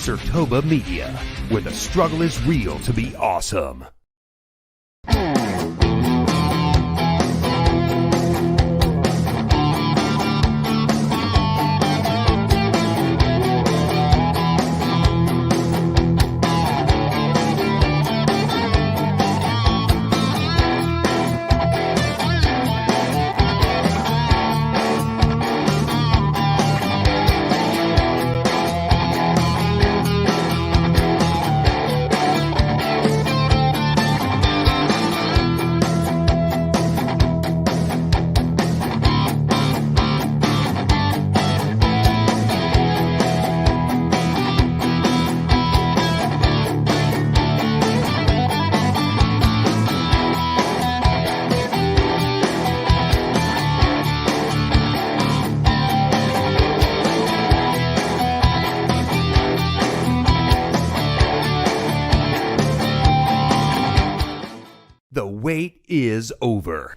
SIRTOBA Media, where the struggle is real to be awesome. The wait is over.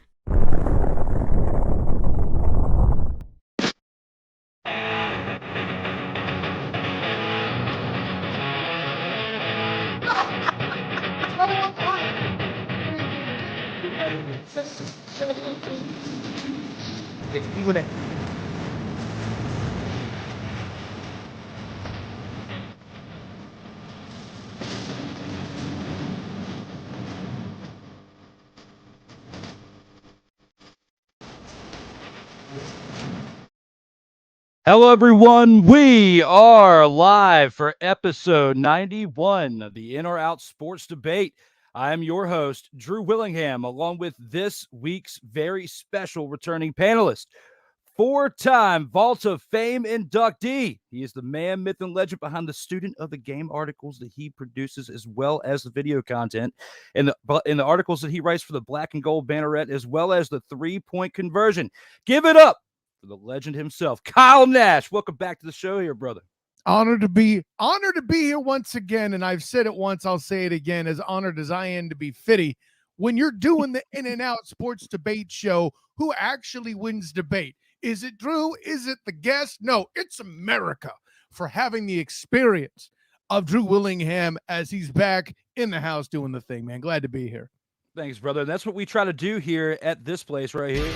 Hello, everyone. We are live for episode 91 of the In or Out Sports Debate. I am your host, Drew Willingham, along with this week's very special returning panelist, four-time Vault of Fame inductee. He is the man, myth, and legend behind the Student of the Game articles that he produces, as well as the video content and the articles that he writes for the Black and Gold Banneret, as well as the three-point conversion. Give it up for the legend himself, Kyle Nash. Welcome back to the show here, brother. Honored to be here once again, and I've said it once, I'll say it again, as honored as I am to be Fitty. When you're doing the In and Out Sports Debate show, who actually wins debate? Is it Drew? Is it the guest? No, it's America for having the experience of Drew Willingham as he's back in the house doing the thing, man. Glad to be here. Thanks, brother. That's what we try to do here at this place right here.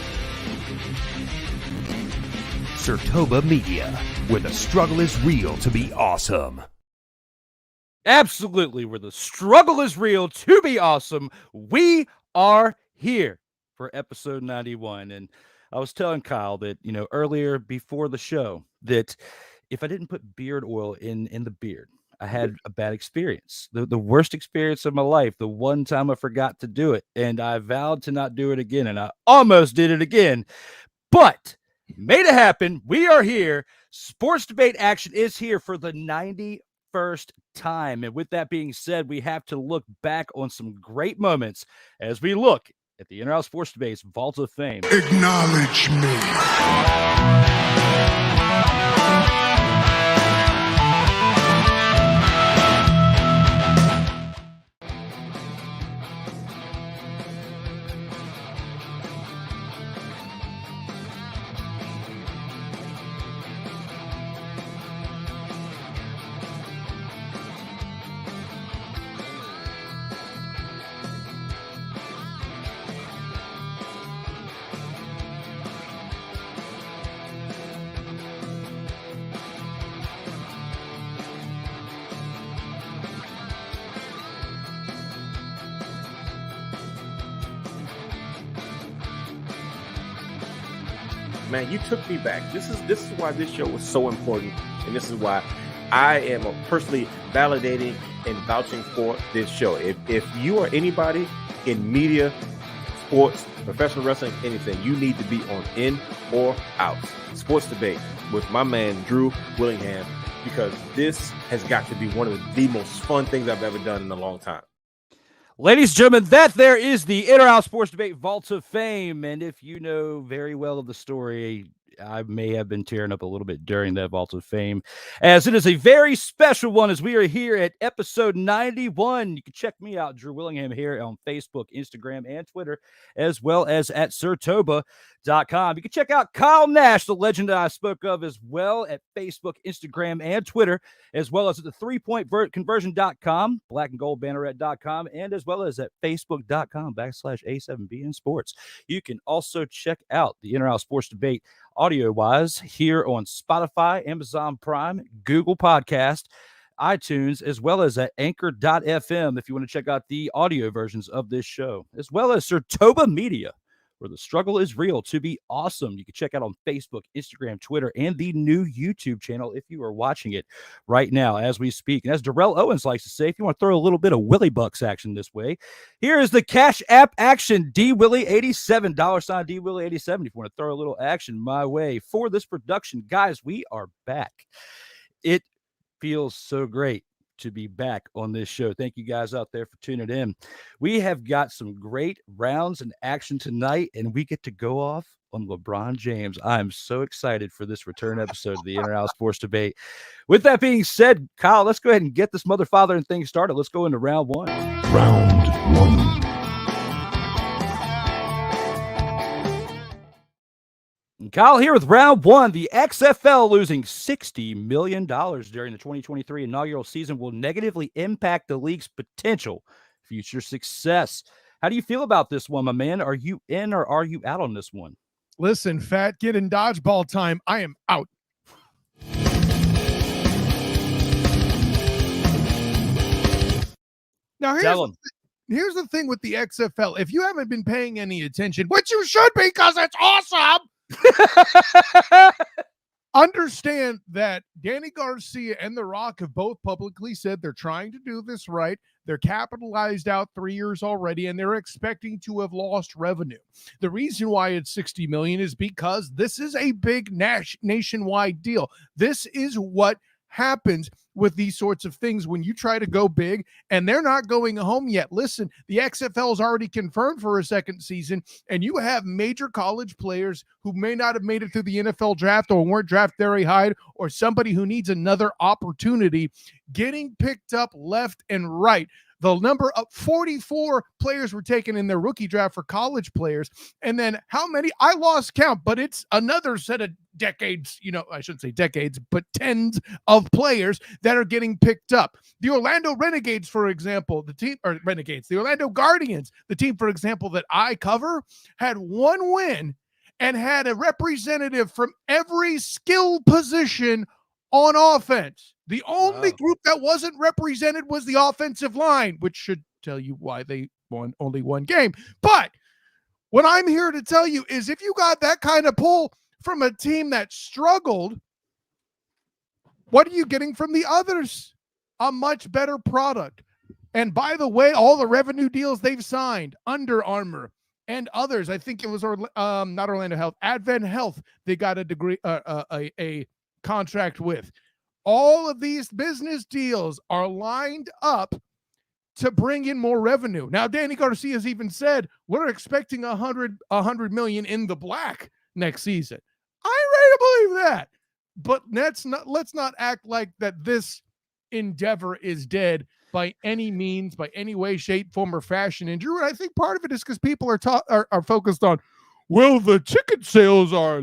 SIRTOBA Media, where the struggle is real to be awesome. Absolutely, where the struggle is real to be awesome. We are here for episode 91. And I was telling Kyle that, earlier before the show, that if I didn't put beard oil in the beard, I had a bad experience. The worst experience of my life, the one time I forgot to do it. And I vowed to not do it again. And I almost did it again. But made it happen. We are here. Sports debate action is here for the 91st time. And with that being said, we have to look back on some great moments as we look at the In or Out Sports Debate's Vault of Fame. Acknowledge me. Man, you took me back. This is why this show was so important, and this is why I am personally validating and vouching for this show. If you are anybody in media, sports, professional wrestling, anything, you need to be on In or Out Sports Debate with my man Drew Willingham, because this has got to be one of the most fun things I've ever done in a long time. Ladies and gentlemen, that there is the In or Out Sports Debate Vault of Fame. And if you know very well of the story, I may have been tearing up a little bit during that Vault of Fame, as it is a very special one as we are here at episode 91. You can check me out, Drew Willingham, here on Facebook, Instagram, and Twitter, as well as at SIRTOBA.com. You can check out Kyle Nash, the legend that I spoke of, as well at Facebook, Instagram, and Twitter, as well as at the 3pointconversion.com, blackandgoldbanneret.com, and as well as at facebook.com/A7BN Sports. You can also check out the Inaugural Sports Debate audio-wise here on Spotify, Amazon Prime, Google Podcast, iTunes, as well as at anchor.fm if you want to check out the audio versions of this show, as well as SIRTOBA Media, where the struggle is real to be awesome. You can check out on Facebook, Instagram, Twitter, and the new YouTube channel if you are watching it right now as we speak. And as Darrell Owens likes to say, if you want to throw a little bit of Willie Bucks action this way, here is the Cash App action, DWillie87, $DWillie87, if you want to throw a little action my way for this production. Guys, we are back. It feels so great to be back on this show. Thank you guys out there for tuning in. We have got some great rounds and action tonight, and we get to go off on LeBron James. I'm so excited for this return episode of the Inaugural Sports Debate. With that being said, Kyle, let's go ahead and get this mother, father, and thing started. Let's go into round one. Round one. And Kyle here with round one. The XFL losing $60 million during the 2023 inaugural season will negatively impact the league's potential future success. How do you feel about this one, my man? Are you in or are you out on this one? Listen, fat kid in dodgeball time. I am out. Now, here's the thing with the XFL. If you haven't been paying any attention, which you should be because it's awesome, understand that Danny Garcia and The Rock have both publicly said they're trying to do this right. They're capitalized out 3 years already, and they're expecting to have lost revenue. The reason why it's $60 million is because this is a big nationwide deal. This is what happens with these sorts of things when you try to go big and they're not going home yet. Listen, the XFL is already confirmed for a second season, and you have major college players who may not have made it through the NFL draft or weren't drafted very high, or somebody who needs another opportunity getting picked up left and right. The number of 44 players were taken in their rookie draft for college players. And then how many? I lost count, but it's another set of decades, I shouldn't say decades, but tens of players that are getting picked up. The Orlando Renegades, for example, the Orlando Guardians, the team, for example, that I cover, had one win and had a representative from every skill position on offense. The only group that wasn't represented was the offensive line, which should tell you why they won only one game. But what I'm here to tell you is if you got that kind of pull from a team that struggled, what are you getting from the others? A much better product. And by the way, all the revenue deals they've signed, Under Armour and others, I think it was not Orlando Health, Advent Health, they got a contract with. All of these business deals are lined up to bring in more revenue. Now, Danny Garcia has even said we're expecting $100 million in the black next season. I'm ready to believe that. But let's not act like that this endeavor is dead by any means, by any way, shape, form, or fashion. And Drew, I think part of it is because people are focused on, well, the ticket sales are.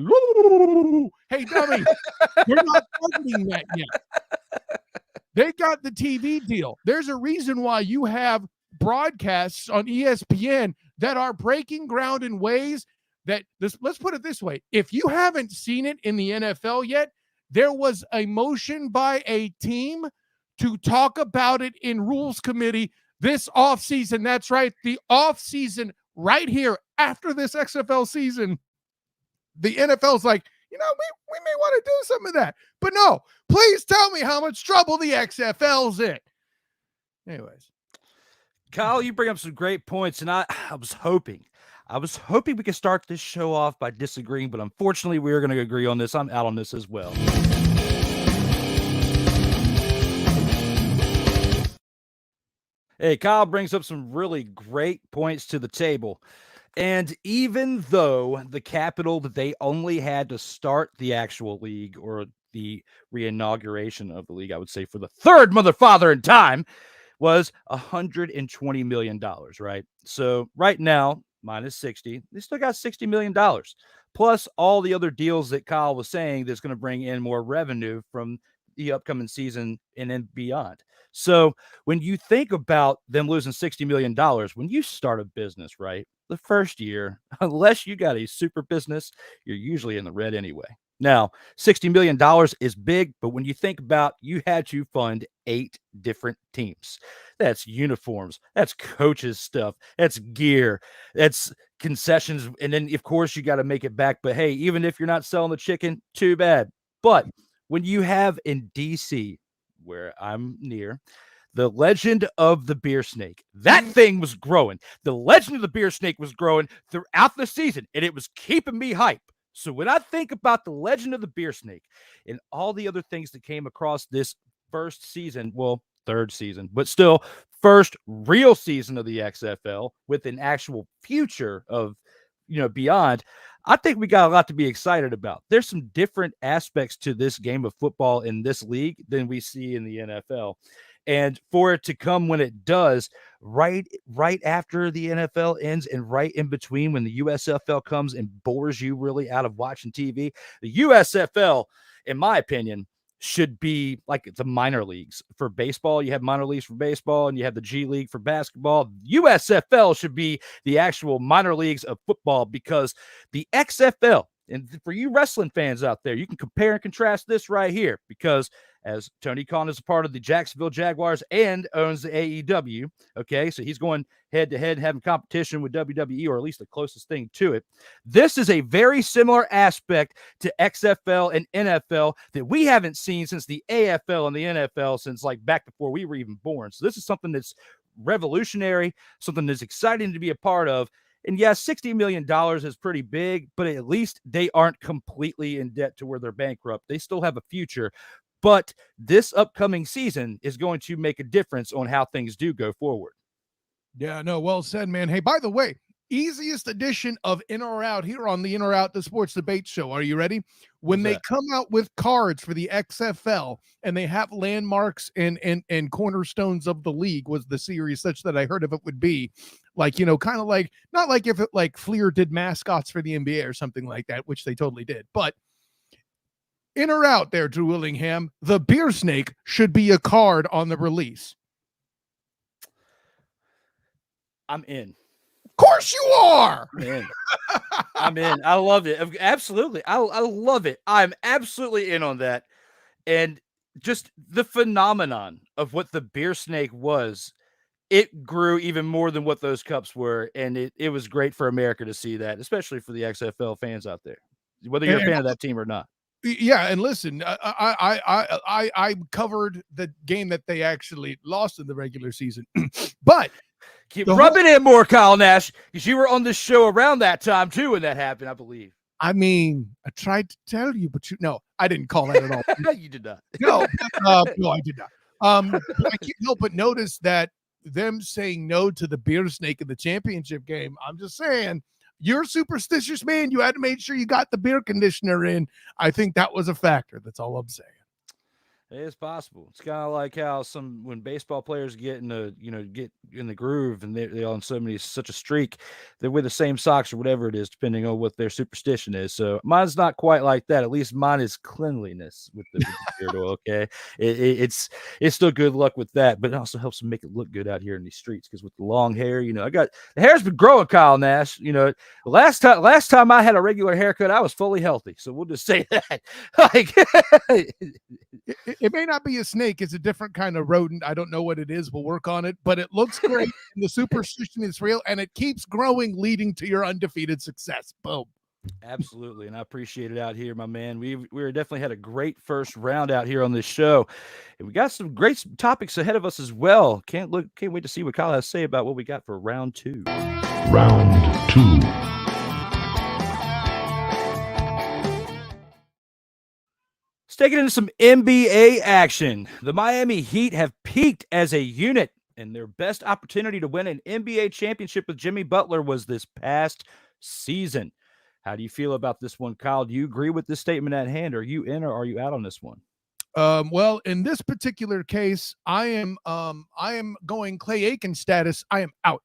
Hey, dummy, we're not targeting that yet. They got the TV deal. There's a reason why you have broadcasts on ESPN that are breaking ground in ways that let's put it this way. If you haven't seen it in the NFL yet, there was a motion by a team to talk about it in rules committee this offseason. That's right. The offseason right here after this XFL season, the NFL's like, we may want to do some of that. But no, please tell me how much trouble the XFL's in. Anyways. Kyle, you bring up some great points, and I was hoping we could start this show off by disagreeing, but unfortunately we're going to agree on this. I'm out on this as well. Hey, Kyle brings up some really great points to the table. And even though the capital that they only had to start the actual league, or the reinauguration of the league, I would say for the third mother father in time, was $120 million, right? So right now, minus 60, they still got $60 million, plus all the other deals that Kyle was saying that's going to bring in more revenue from the upcoming season and then beyond. So when you think about them losing $60 million, when you start a business, right, the first year, unless you got a super business, you're usually in the red anyway. Now, $60 million is big, but when you think about, you had to fund 8 different teams. That's uniforms, that's coaches stuff, that's gear, that's concessions. And then, of course, you got to make it back. But hey, even if you're not selling the chicken, too bad. But when you have in DC, where I'm near, the legend of the beer snake, that thing was growing. The legend of the beer snake was growing throughout the season, and it was keeping me hype. So when I think about the legend of the beer snake and all the other things that came across this first season, well, third season, but still first real season of the XFL with an actual future of, beyond, I think we got a lot to be excited about. There's some different aspects to this game of football in this league than we see in the NFL. And for it to come when it does, right after the NFL ends and right in between when the USFL comes and bores you really out of watching TV, the USFL, in my opinion, should be like the minor leagues for baseball. You have minor leagues for baseball and you have the G League for basketball. USFL should be the actual minor leagues of football, because the XFL, and for you wrestling fans out there, you can compare and contrast this right here, because as Tony Khan is a part of the Jacksonville Jaguars and owns the AEW, okay, so he's going head-to-head, having competition with WWE, or at least the closest thing to it. This is a very similar aspect to XFL and NFL that we haven't seen since the AFL and the NFL, since like back before we were even born. So this is something that's revolutionary, something that's exciting to be a part of. And yes, $60 million is pretty big, but at least they aren't completely in debt to where they're bankrupt. They still have a future. But this upcoming season is going to make a difference on how things do go forward. Yeah, no, well said, man. Hey, by the way, easiest edition of In or Out here on the In or Out, the Sports Debate Show. Are you ready? When they come out with cards for the XFL and they have landmarks and cornerstones of the league, was the series such that I heard of it would be like, kind of like, not like if it like Fleer did mascots for the NBA or something like that, which they totally did, but In or Out there, Drew Willingham, the beer snake should be a card on the release. I'm in. Of course you are. I'm in. I'm in. I love it. Absolutely. I love it. I'm absolutely in on that. And just the phenomenon of what the beer snake was, it grew even more than what those cups were. And it was great for America to see that, especially for the XFL fans out there, whether you're a fan of that team or not. Yeah, and listen, I covered the game that they actually lost in the regular season, but keep rubbing it more, Kyle Nash, because you were on this show around that time too when that happened, I believe. I mean, I tried to tell you, but no, I didn't call that at all. You did not. No, no, I did not. I can't help but notice that them saying no to the beer snake in the championship game. I'm just saying, you're a superstitious man. You had to make sure you got the beer conditioner in. I think that was a factor. That's all I'm saying. It is possible. It's kind of like how when baseball players get in the groove and they're on such a streak, they're with the same socks or whatever it is, depending on what their superstition is. So mine's not quite like that. At least mine is cleanliness with the beard oil. Okay, it's still good luck with that, but it also helps to make it look good out here in these streets, because with the long hair, I got the hair's been growing, Kyle Nash. Last time I had a regular haircut, I was fully healthy. So we'll just say that. Like. It may not be a snake. It's a different kind of rodent. I don't know what it is. We'll work on it, but it looks great. And the superstition is real, and it keeps growing, leading to your undefeated success. Boom. Absolutely. And I appreciate it out here, my man. We definitely had a great first round out here on this show. And we got some great topics ahead of us as well. Can't wait to see what Kyle has to say about what we got for round 2. Round 2. Let's take it into some NBA action. The Miami Heat have peaked as a unit and their best opportunity to win an NBA championship with Jimmy Butler was this past season. How do you feel about this one, Kyle? Do you agree with this statement at hand? Are you in or are you out on this one? Well, in this particular case, I am going Clay Aiken status. I am out.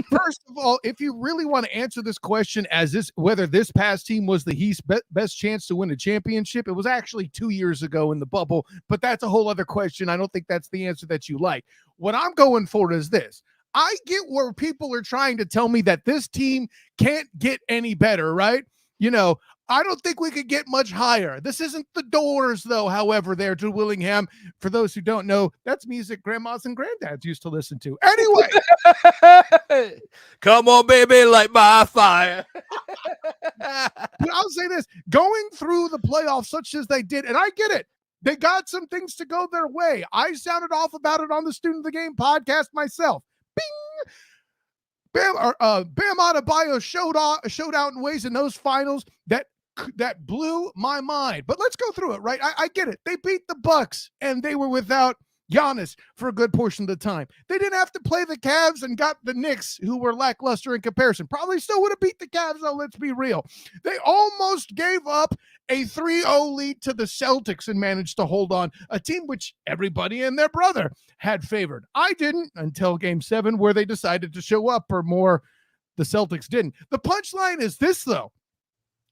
First of all, if you really want to answer this question as this, whether this past team was the Heat's best chance to win a championship, it was actually 2 years ago in the bubble, but that's a whole other question. I don't think that's the answer that you like. What I'm going for is this. I get where people are trying to tell me that this team can't get any better, right? You know, I don't think we could get much higher. This isn't the Doors, though, however, there to Willingham. For those who don't know, that's music grandmas and granddads used to listen to. Anyway. Come on, baby, light my fire. But I'll say this, going through the playoffs such as they did, and I get it, they got some things to go their way. I sounded off about it on the Student of the Game podcast myself. Bing! Bam Adebayo showed out in ways in those finals that blew my mind. But let's go through it, right? I get it. They beat the Bucks, and they were without Giannis for a good portion of the time. They didn't have to play the Cavs and got the Knicks, who were lackluster in comparison. Probably still would have beat the Cavs, though, let's be real. They almost gave up a 3-0 lead to the Celtics and managed to hold on, a team which everybody and their brother had favored. I didn't until Game 7, where they decided to show up, or more, the Celtics didn't. The punchline is this, though.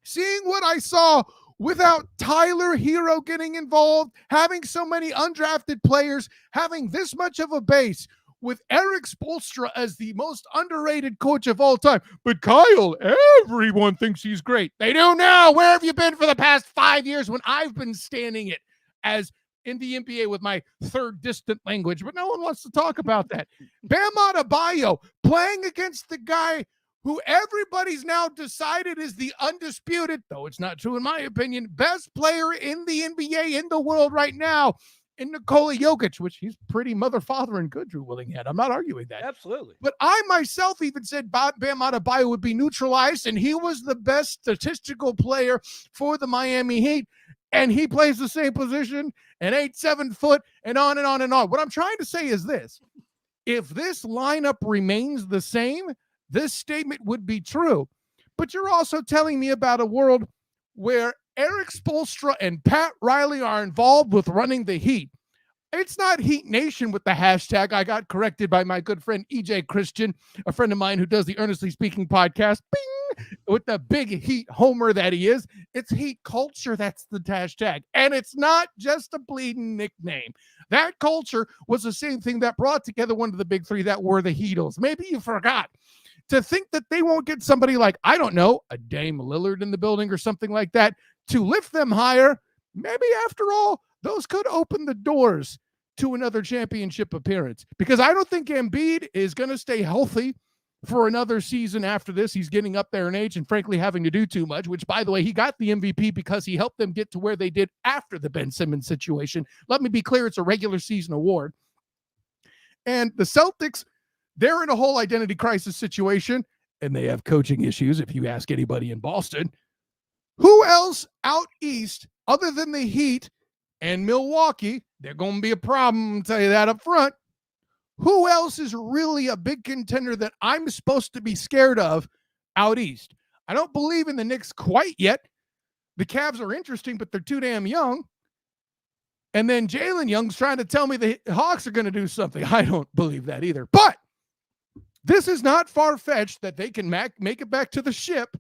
Seeing what I saw without Tyler Hero getting involved, having so many undrafted players, having this much of a base, with Eric Spoelstra as the most underrated coach of all time. But Kyle, everyone thinks he's great. They do now. Where have you been for the past 5 years when I've been standing it as in the NBA with my third distant language? But no one wants to talk about that. Bam Adebayo playing against the guy who everybody's now decided is the undisputed, though it's not true in my opinion, best player in the NBA in the world right now, in Nikola Jokic, which he's pretty mother, father, and good, Drew Willingham. I'm not arguing that. Absolutely. But I myself even said Bam Adebayo would be neutralized, and he was the best statistical player for the Miami Heat, and he plays the same position and 7 foot, and on and on and on. What I'm trying to say is this. If this lineup remains the same, this statement would be true. But you're also telling me about a world where Eric Spoelstra and Pat Riley are involved with running the Heat. It's not Heat Nation with the hashtag. I got corrected by my good friend EJ Christian, a friend of mine who does the Earnestly Speaking podcast, bing, with the big Heat homer that he is. It's Heat culture. That's the hashtag. And it's not just a bleeding nickname. That culture was the same thing that brought together one of the big three that were the Heatles. Maybe you forgot. To think that they won't get somebody like, I don't know, a Dame Lillard in the building or something like that to lift them higher, maybe after all, those could open the doors to another championship appearance. Because I don't think Embiid is going to stay healthy for another season after this. He's getting up there in age and frankly having to do too much, which, by the way, he got the MVP because he helped them get to where they did after the Ben Simmons situation. Let me be clear, it's a regular season award. And the Celtics, they're in a whole identity crisis situation, and they have coaching issues, if you ask anybody in Boston. Who else out east, other than the Heat and Milwaukee, they're going to be a problem, I'll tell you that up front. Who else is really a big contender that I'm supposed to be scared of out east? I don't believe in the Knicks quite yet. The Cavs are interesting, but they're too damn young. And then Jalen Young's trying to tell me the Hawks are going to do something. I don't believe that either. But this is not far-fetched that they can make it back to the ship.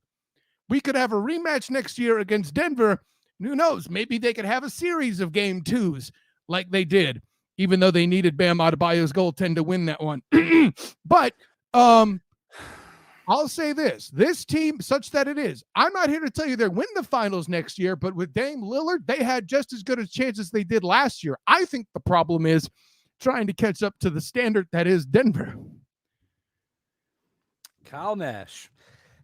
We could have a rematch next year against Denver. Who knows? Maybe they could have a series of game twos like they did, even though they needed Bam Adebayo's goaltend to win that one. But I'll say this team, such that it is, I'm not here to tell you they'll win the finals next year, but with Dame Lillard, they had just as good a chance as they did last year. I think the problem is trying to catch up to the standard that is Denver. Kyle Nash,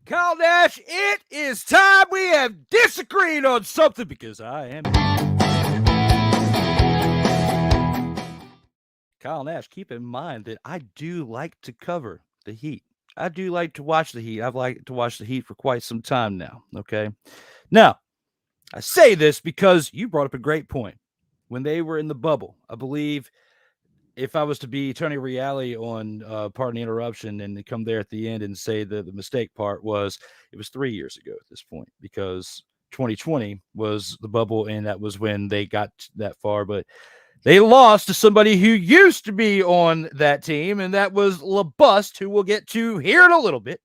it is time we have disagreed on something because I am. Kyle Nash, keep in mind that I do like to cover the Heat. I do like to watch the Heat. I've liked to watch the Heat for quite some time now. Okay. Now, I say this because you brought up a great point. When they were in the bubble, I believe if I was to be Tony Reale on Pardon the Interruption and to come there at the end and say that the mistake part was it was 3 years ago at this point, because 2020 was the bubble and that was when they got that far. But they lost to somebody who used to be on that team, and that was LaBust, who we'll get to here in a little bit.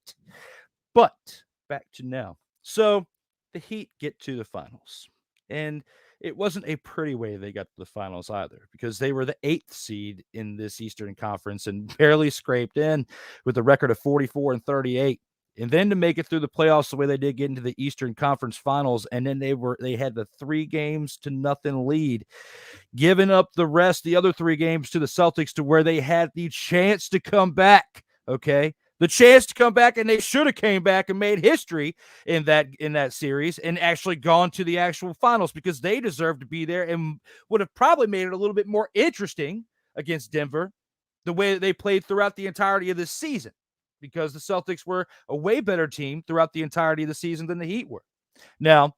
But back to now. So the Heat get to the finals, and it wasn't a pretty way they got to the finals either, because they were the 8th seed in this Eastern Conference and barely scraped in with a record of 44-38. And then to make it through the playoffs the way they did, get into the Eastern Conference Finals, and then they had the 3-0 lead, giving up the other 3 games to the Celtics, to where they had the chance to come back. Okay. The chance to come back, and they should have came back and made history in that series and actually gone to the actual finals, because they deserved to be there and would have probably made it a little bit more interesting against Denver, the way that they played throughout the entirety of this season, because the Celtics were a way better team throughout the entirety of the season than the Heat were. Now,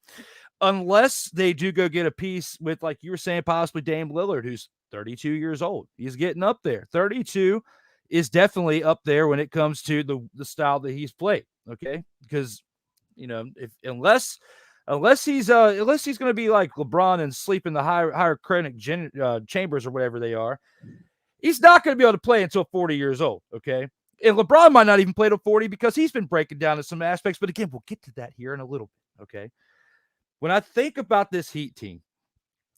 unless they do go get a piece with, like you were saying, possibly Dame Lillard, who's 32 years old. He's getting up there. 32 is definitely up there when it comes to the style that he's played. Okay. Because, unless he's going to be like LeBron and sleep in the higher chronic chambers or whatever they are, he's not going to be able to play until 40 years old. Okay. And LeBron might not even play till 40 because he's been breaking down in some aspects. But again, we'll get to that here in a little bit. Okay. When I think about this Heat team,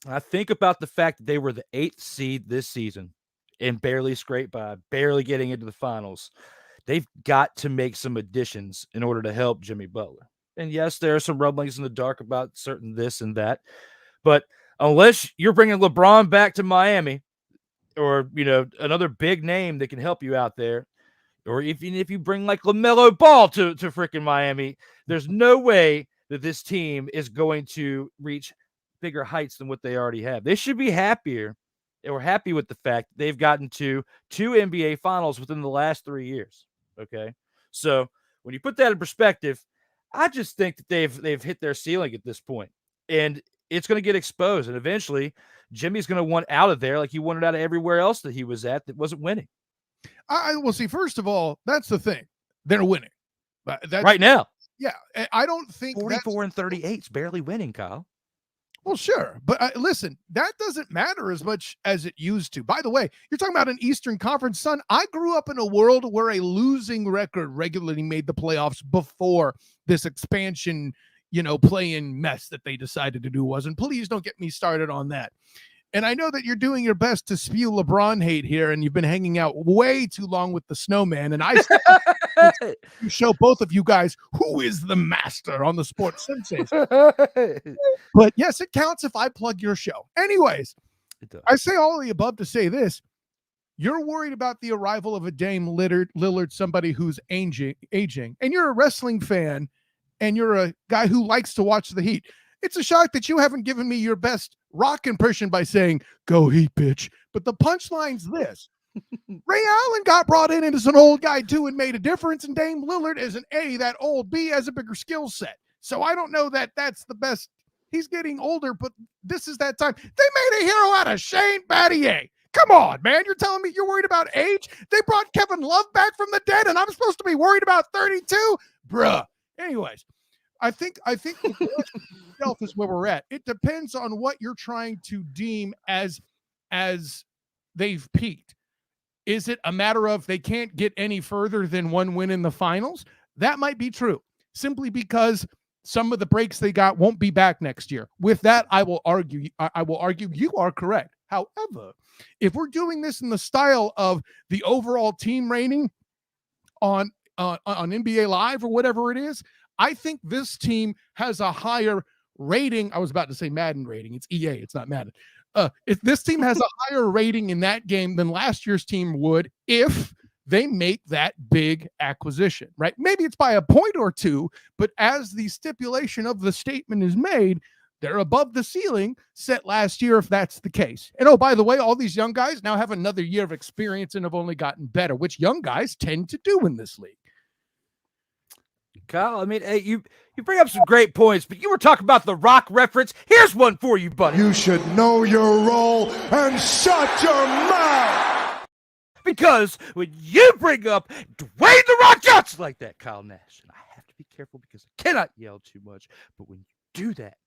I think about the fact that they were the 8th seed this season and barely scraped by, barely getting into the finals. They've got to make some additions in order to help Jimmy Butler. And yes, there are some rumblings in the dark about certain this and that. But unless you're bringing LeBron back to Miami, or, another big name that can help you out there, or even if you bring like LaMelo Ball to freaking Miami, there's no way that this team is going to reach bigger heights than what they already have. They should be happier. They were happy with the fact they've gotten to 2 NBA finals within the last 3 years. Okay. So when you put that in perspective, I just think that they've hit their ceiling at this point, and it's going to get exposed. And eventually Jimmy's going to want out of there, like he wanted out of everywhere else that he was at that wasn't winning. I will see. First of all, that's the thing. They're winning right now. Yeah. I don't think 44-38 is barely winning, Kyle. Well, sure. But listen, that doesn't matter as much as it used to. By the way, you're talking about an Eastern Conference, son. I grew up in a world where a losing record regularly made the playoffs before this expansion, play-in mess that they decided to do was. And please don't get me started on that. And I know that you're doing your best to spew LeBron hate here, and you've been hanging out way too long with the snowman. And I show both of you guys who is the master on the Sports Sensei. But yes, it counts if I plug your show. Anyways, I say all of the above to say this. You're worried about the arrival of a Dame Lillard, somebody who's aging, and you're a wrestling fan, and you're a guy who likes to watch the Heat. It's a shock that you haven't given me your best rock impression by saying, "Go Heat, bitch." But the punchline's this. Ray Allen got brought in as an old guy too and made a difference, and Dame Lillard is an A, that old, B has a bigger skill set. So I don't know that that's the best. He's getting older, but this is that time. They made a hero out of Shane Battier. Come on, man. You're telling me you're worried about age? They brought Kevin Love back from the dead, and I'm supposed to be worried about 32? Bruh. Anyways, I think itself is where we're at. It depends on what you're trying to deem as they've peaked. Is it a matter of they can't get any further than one win in the finals? That might be true, simply because some of the breaks they got won't be back next year. With that, I will argue you are correct. However, if we're doing this in the style of the overall team rating on NBA Live or whatever it is, I think this team has a higher rating. I was about to say Madden rating. It's EA. It's not Madden. If this team has a higher rating in that game than last year's team would if they make that big acquisition, right? Maybe it's by a point or two, but as the stipulation of the statement is made, they're above the ceiling set last year if that's the case. And oh, by the way, all these young guys now have another year of experience and have only gotten better, which young guys tend to do in this league. Kyle, I mean, hey, you bring up some great points, but you were talking about the Rock reference. Here's one for you, buddy. You should know your role and shut your mouth. Because when you bring up Dwayne The Rock Johnson like that, Kyle Nash, and I have to be careful because I cannot yell too much, but when you do that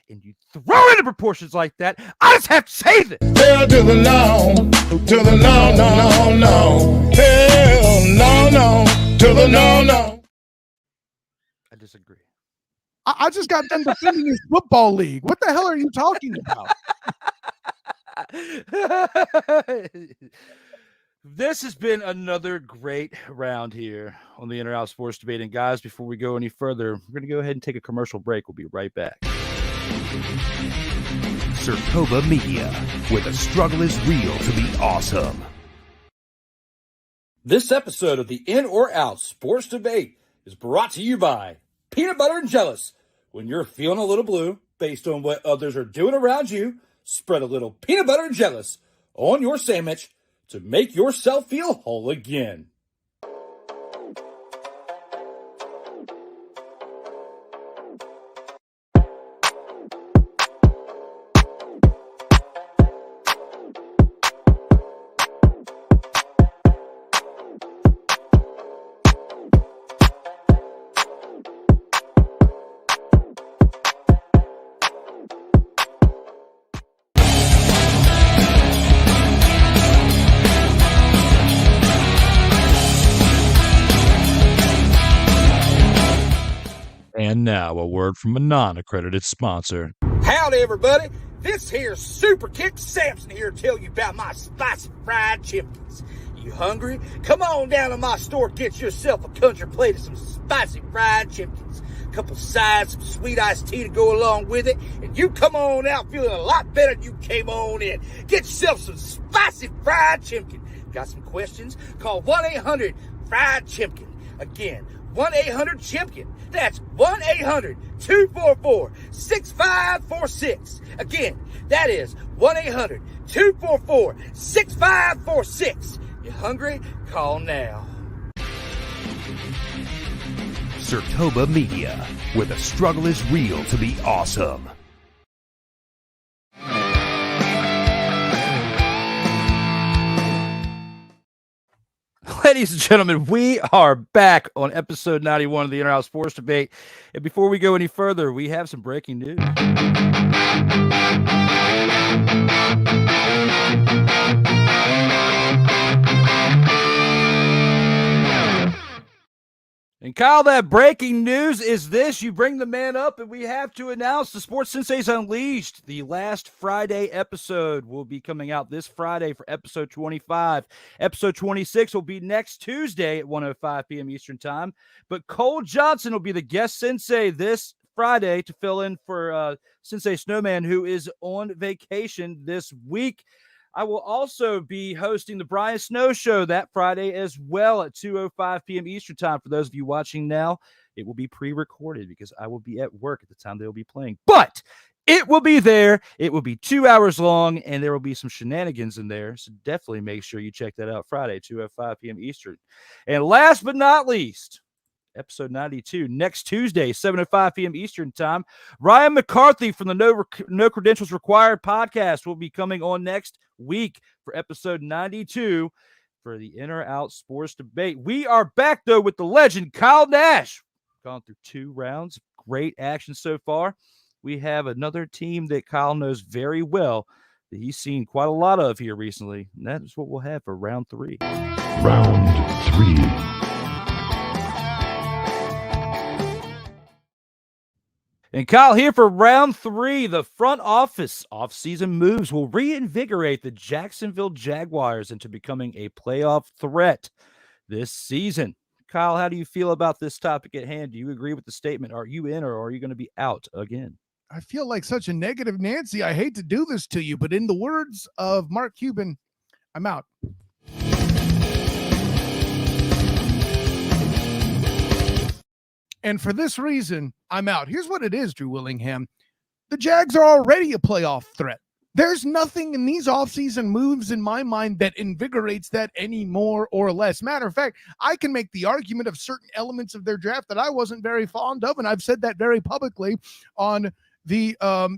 and you throw into proportions like that, I just have to say this. Hell to the no, to the no, no, no. Hell no, to the no. I disagree. I just got done defending his football league. What the hell are you talking about? This has been another great round here on the In or Out Sports Debate. And guys, before we go any further, we're going to go ahead and take a commercial break. We'll be right back. SIRTOBA Media, where the struggle is real to be awesome. This episode of the In or Out Sports Debate is brought to you by Peanut Butter and Jealous. When you're feeling a little blue based on what others are doing around you, spread a little peanut butter and jealous on your sandwich to make yourself feel whole again. And now a word from a non-accredited sponsor. Howdy, everybody. This here's Super Kick Samson here to tell you about my spicy fried chickens. You hungry? Come on down to my store, get yourself a country plate of some spicy fried chickens. A couple sides, some sweet iced tea to go along with it, and you come on out feeling a lot better than you came on in. Get yourself some spicy fried chicken. Got some questions? Call 1-800-FRIED-CHIMPKIN. Again, 1-800-CHIMPKIN. That's 1-800-244-6546. Again, that is 1-800-244-6546. You hungry? Call now. SIRTOBA Media, where the struggle is real to be awesome. Ladies and gentlemen, we are back on episode 91 of the In or Out Sports Debate. And before we go any further, we have some breaking news. And Kyle, that breaking news is this. You bring the man up, and we have to announce the Sports Senseis Unleashed. The last Friday episode will be coming out this Friday for episode 25. Episode 26 will be next Tuesday at 1:05 p.m. Eastern Time. But Cole Johnson will be the guest sensei this Friday to fill in for Sensei Snowman, who is on vacation this week. I will also be hosting the Brian Snow Show that Friday as well at 2:05 p.m. Eastern Time. For those of you watching now, it will be pre-recorded because I will be at work at the time they will be playing. But it will be there. It will be 2 hours long, and there will be some shenanigans in there. So definitely make sure you check that out Friday, 2:05 p.m. Eastern. And last but not least, episode 92, next Tuesday, 7:05 p.m. Eastern Time. Ryan McCarthy from the No Credentials Required podcast will be coming on next week for episode 92 for the In or Out Sports Debate. We are back, though, with the legend, Kyle Nash. Gone through 2 rounds. Great action so far. We have another team that Kyle knows very well that he's seen quite a lot of here recently. And that is what we'll have for round 3. Round 3. And Kyle, here for round 3, the front office off-season moves will reinvigorate the Jacksonville Jaguars into becoming a playoff threat this season. Kyle, how do you feel about this topic at hand? Do you agree with the statement? Are you in or are you going to be out again? I feel like such a negative Nancy. I hate to do this to you, but in the words of Mark Cuban, I'm out. And for this reason, I'm out. Here's what it is, Drew Willingham. The Jags are already a playoff threat. There's nothing in these offseason moves in my mind that invigorates that any more or less. Matter of fact, I can make the argument of certain elements of their draft that I wasn't very fond of, and I've said that very publicly on the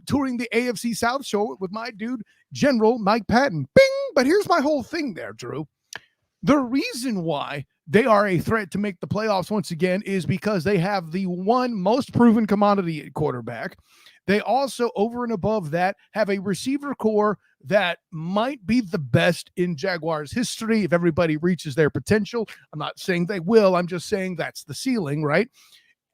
touring the AFC South show with my dude, General Mike Patton. Bing! But here's my whole thing there, Drew. The reason why they are a threat to make the playoffs once again is because they have the one most proven commodity at quarterback. They also, over and above that, have a receiver core that might be the best in Jaguars history if everybody reaches their potential. I'm not saying they will. I'm just saying that's the ceiling, right?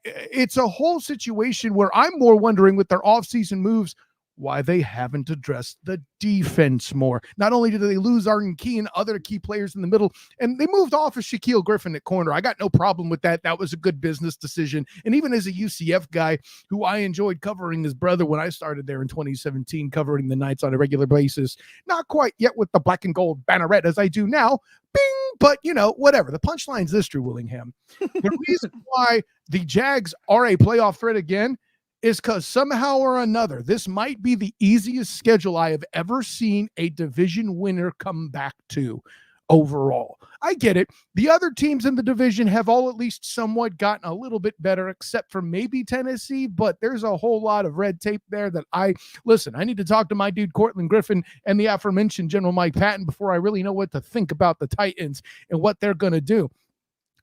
It's a whole situation where I'm more wondering with their offseason moves why they haven't addressed the defense more. Not only did they lose Arden Key and other key players in the middle, and they moved off of Shaquille Griffin at corner. I got no problem with that. That was a good business decision. And even as a UCF guy who I enjoyed covering his brother when I started there in 2017, covering the Knights on a regular basis, not quite yet with the black and gold banneret as I do now, bing, but whatever. The punchline's this, Drew Willingham. The reason why the Jags are a playoff threat again is because somehow or another, this might be the easiest schedule I have ever seen a division winner come back to overall. I get it. The other teams in the division have all at least somewhat gotten a little bit better, except for maybe Tennessee, but there's a whole lot of red tape there that I need to talk to my dude Cortland Griffin and the aforementioned General Mike Patton before I really know what to think about the Titans and what they're going to do.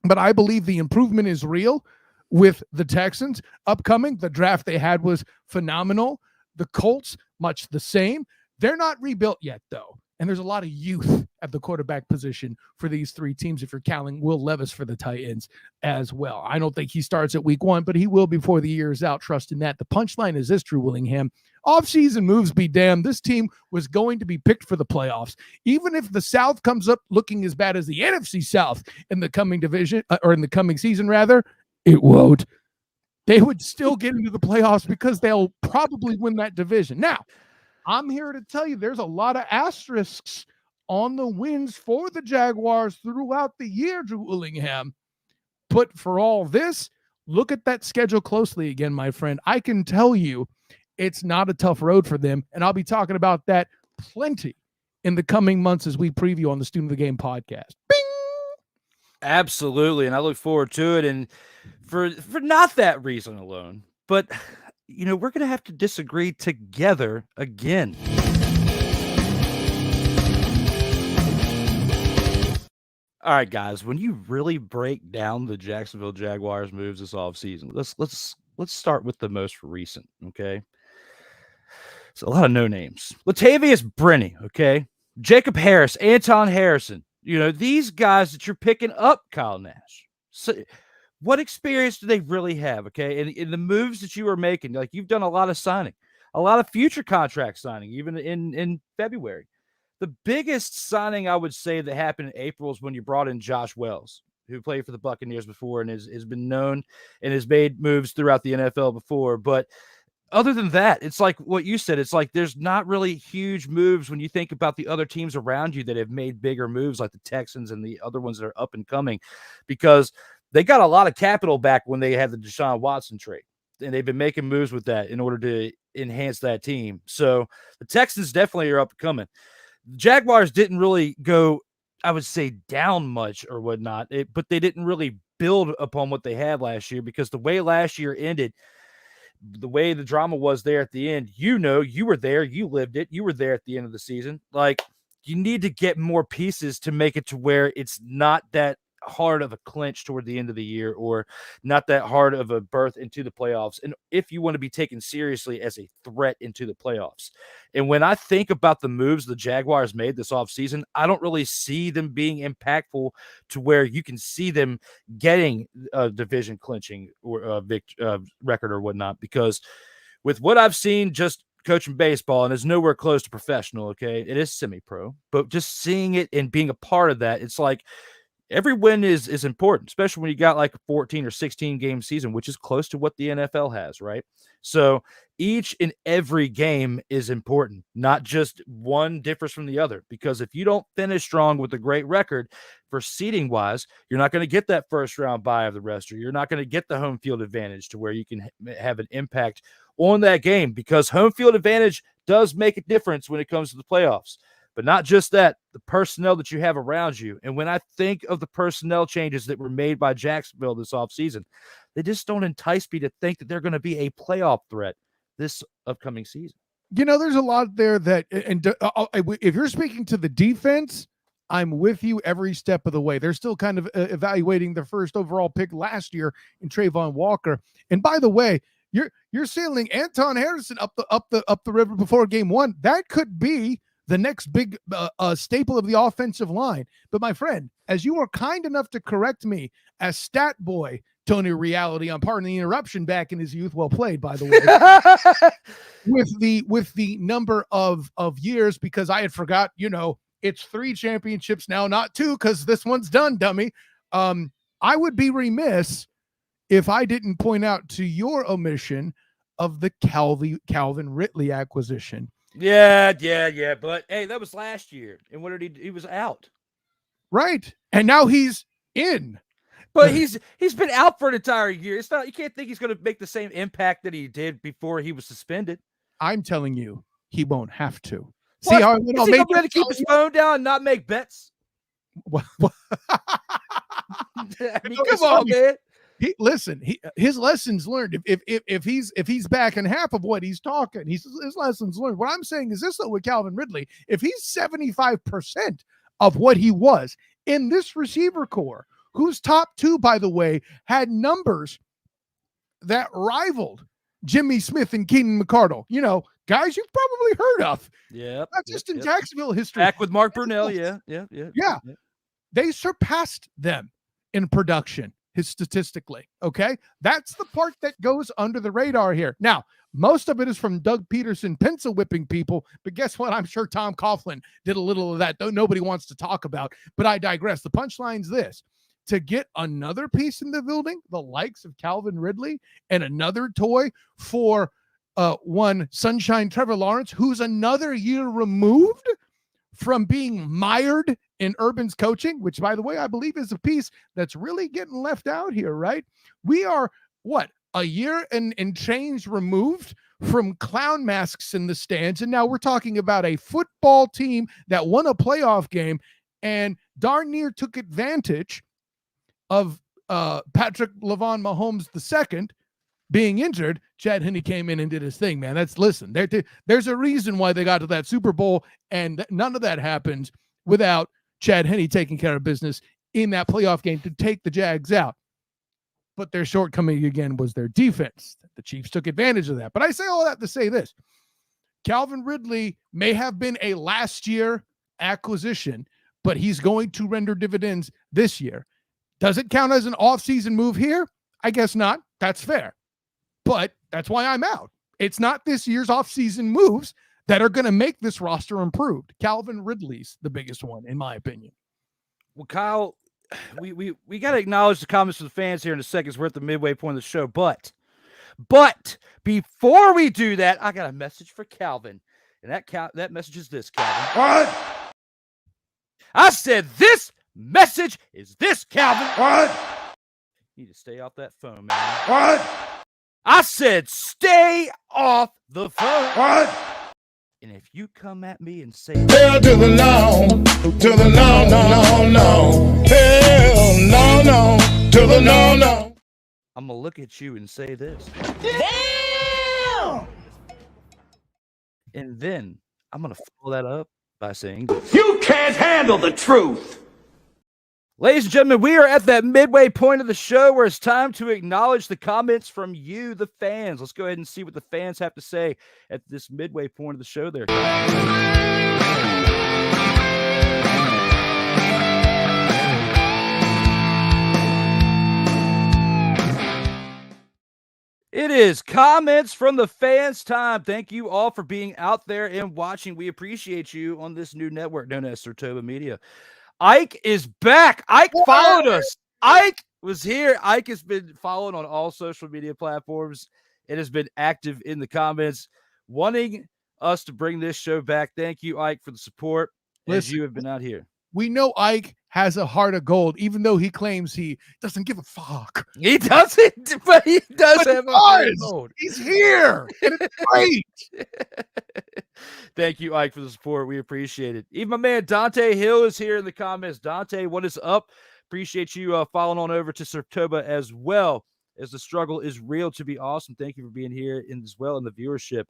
But I believe the improvement is real. With the Texans upcoming, the draft they had was phenomenal. The Colts, much the same. They're not rebuilt yet, though. And there's a lot of youth at the quarterback position for these three teams if you're counting Will Levis for the Titans as well. I don't think he starts at week 1, but he will before the year is out. Trust in that. The punchline is this, Drew Willingham. Offseason moves be damned. This team was going to be picked for the playoffs. Even if the South comes up looking as bad as the NFC South in the coming division, or in the coming season, rather, it won't. They would still get into the playoffs because they'll probably win that division. Now, I'm here to tell you there's a lot of asterisks on the wins for the Jaguars throughout the year, Drew Willingham. But for all this, look at that schedule closely again, my friend. I can tell you it's not a tough road for them, and I'll be talking about that plenty in the coming months as we preview on the Student of the Game podcast. Bing! Absolutely, and I look forward to it. And for not that reason alone, but we're going to have to disagree together again. All right, guys, when you really break down the Jacksonville Jaguars moves this offseason, let's start with the most recent, okay? So a lot of no names. Latavius Brenny, okay? Jacob Harris, Anton Harrison. These guys that you're picking up, Kyle Nash. So what experience do they really have, okay? And in the moves that you are making, like you've done a lot of signing, a lot of future contract signing, even in February. The biggest signing I would say that happened in April is when you brought in Josh Wells, who played for the Buccaneers before and has been known and has made moves throughout the NFL before. But other than that, it's like what you said. It's like there's not really huge moves when you think about the other teams around you that have made bigger moves, like the Texans and the other ones that are up and coming, because they got a lot of capital back when they had the Deshaun Watson trade, and they've been making moves with that in order to enhance that team. So the Texans definitely are up and coming. The Jaguars didn't really go, I would say, down much or whatnot, but they didn't really build upon what they had last year, because the way last year ended, the way the drama was there at the end, you were there, you lived it, you were there at the end of the season. Like, you need to get more pieces to make it to where it's not that hard of a clinch toward the end of the year, or not that hard of a berth into the playoffs. And if you want to be taken seriously as a threat into the playoffs. And when I think about the moves the Jaguars made this offseason, I don't really see them being impactful to where you can see them getting a division clinching or a record or whatnot, because with what I've seen just coaching baseball, and it's nowhere close to professional, okay? It is semi-pro, but just seeing it and being a part of that, it's like every win is important, especially when you got like a 14 or 16 game season, which is close to what the NFL has, right? So each and every game is important, not just one differs from the other, because if you don't finish strong with a great record for seeding wise, you're not going to get that first round bye of the rest, or you're not going to get the home field advantage to where you can have an impact on that game, because home field advantage does make a difference when it comes to the playoffs. But not just that, the personnel that you have around you. And when I think of the personnel changes that were made by Jacksonville this offseason, they just don't entice me to think that they're going to be a playoff threat this upcoming season. There's a lot there that, and if you're speaking to the defense, I'm with you every step of the way. They're still kind of evaluating the first overall pick last year in Trayvon Walker. And by the way, you're sailing Anton Harrison up the river before game one. That could be the next big staple of the offensive line. But my friend, as you were kind enough to correct me as stat boy Tony Reality on Pardon the Interruption back in his youth, well played, by the way, with the number of years, because I had forgot, it's 3 championships now, not 2, because this one's done, dummy. I would be remiss if I didn't point out to your omission of the Calvin Ridley acquisition. Yeah. But hey, that was last year. And what did he was out. Right. And now he's in. But he's been out for an entire year. It's not, you can't think he's going to make the same impact that he did before he was suspended. I'm telling you, he won't have to. See how is he going to keep his phone down and not make bets? Well, I mean, come on, man. His lessons learned. If he's back in half of what he's talking, his lessons learned. What I'm saying is this, though, with Calvin Ridley, if he's 75% of what he was in this receiver core, whose top 2, by the way, had numbers that rivaled Jimmy Smith and Keenan McCardle, guys you've probably heard of. Yeah, not just in Jacksonville history. Back with Mark Brunell, yeah. They surpassed them in production, statistically. Okay, that's the part that goes under the radar here. Now, most of it is from Doug Peterson pencil whipping people, but guess what? I'm sure Tom Coughlin did a little of that, though nobody wants to talk about. But I digress. The punchline's this: to get another piece in the building, the likes of Calvin Ridley, and another toy for one Sunshine Trevor Lawrence, who's another year removed from being mired in Urban's coaching, which, by the way, I believe is a piece that's really getting left out here, right? We are, a year and change removed from clown masks in the stands, and now we're talking about a football team that won a playoff game and darn near took advantage of Patrick LaVon Mahomes II being injured. Chad Henne came in and did his thing, man. There's a reason why they got to that Super Bowl, and none of that happens without Chad Henne taking care of business in that playoff game to take the Jags out. But their shortcoming again was their defense. The Chiefs took advantage of that. But I say all that to say this: Calvin Ridley may have been a last year acquisition, but he's going to render dividends this year. Does it count as an offseason move here? I guess not. That's fair. But that's why I'm out. It's not this year's offseason moves that are going to make this roster improved. Calvin Ridley's the biggest one, in my opinion. Well, Kyle, we got to acknowledge the comments from the fans here in a second, as we're at the midway point of the show. But before we do that, I got a message for Calvin. And that message is this, Calvin. What? I said this message is this, Calvin. What? You need to stay off that phone, man. What? I said stay off the phone. What? And if you come at me and say Hell to the no, to the no, no, no, no. Hell no, to the no. I'm going to look at you and say this. Damn! And then I'm going to follow that up by saying this. You can't handle the truth. Ladies and gentlemen, we are at that midway point of the show where it's time to acknowledge the comments from you, the fans. Let's go ahead and see what the fans have to say at this midway point of the show there. It is comments from the fans time. Thank you all for being out there and watching. We appreciate you on this new network known as SIRTOBA Media. Ike is back. Ike followed us. Ike was here. Ike has been followed on all social media platforms. It has been active in the comments, wanting us to bring this show back. Thank you, Ike, for the support as you have been out here. we know Ike has a heart of gold, even though he claims he doesn't give a fuck. He doesn't, but he does But have he a heart of does. gold. He's here. And it's great. Thank you, Ike, for the support. We appreciate it. Even my man Dante Hill is here in the comments. Dante, what is up? Appreciate you following on over to SIRTOBA as well, as the struggle is real to be awesome. Thank you for being here as well in the viewership.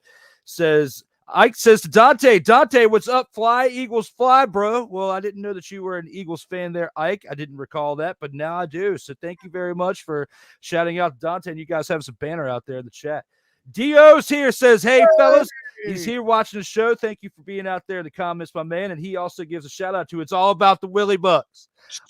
Ike says to Dante, what's up? Fly, Eagles fly, bro. Well, I didn't know that you were an Eagles fan there, Ike. I didn't recall that, but now I do. So thank you very much for shouting out to Dante, and you guys have some banner out there in the chat. Dio's here, says, hey, fellas. He's here watching the show. Thank you for being out there in the comments, my man. And he also gives a shout out to It's All About the Willie Bucks.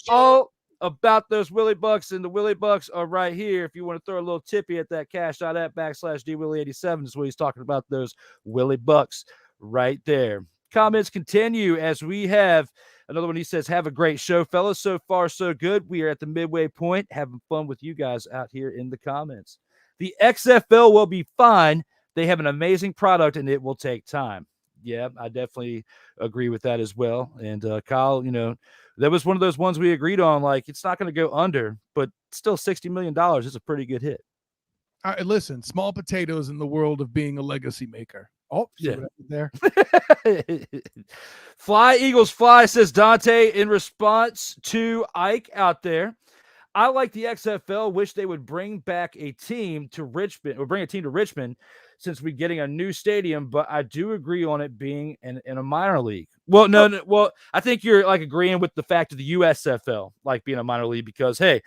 All about those Willie Bucks, and the Willie Bucks are right here. If you want to throw a little tippy at that cash.app/DWillie87 is what he's talking about, those Willie Bucks right there. Comments continue as we have another one. He says, have a great show, fellas. So far, so good. We are at the midway point, having fun with you guys out here in the comments. The XFL will be fine. They have an amazing product, and it will take time. Yeah, I definitely agree with that as well. And Kyle, that was one of those ones we agreed on. Like, it's not going to go under, but still $60 million is a pretty good hit. Listen, small potatoes in the world of being a legacy maker. Oh, yeah. There. Fly, Eagles, fly, says Dante in response to Ike out there. I like the XFL. Wish they would bring back a team to Richmond, or bring a team to Richmond, since we're getting a new stadium. But I do agree on it being in a minor league. Well, no. Well, I think you're like agreeing with the fact of the USFL like being a minor league, because hey,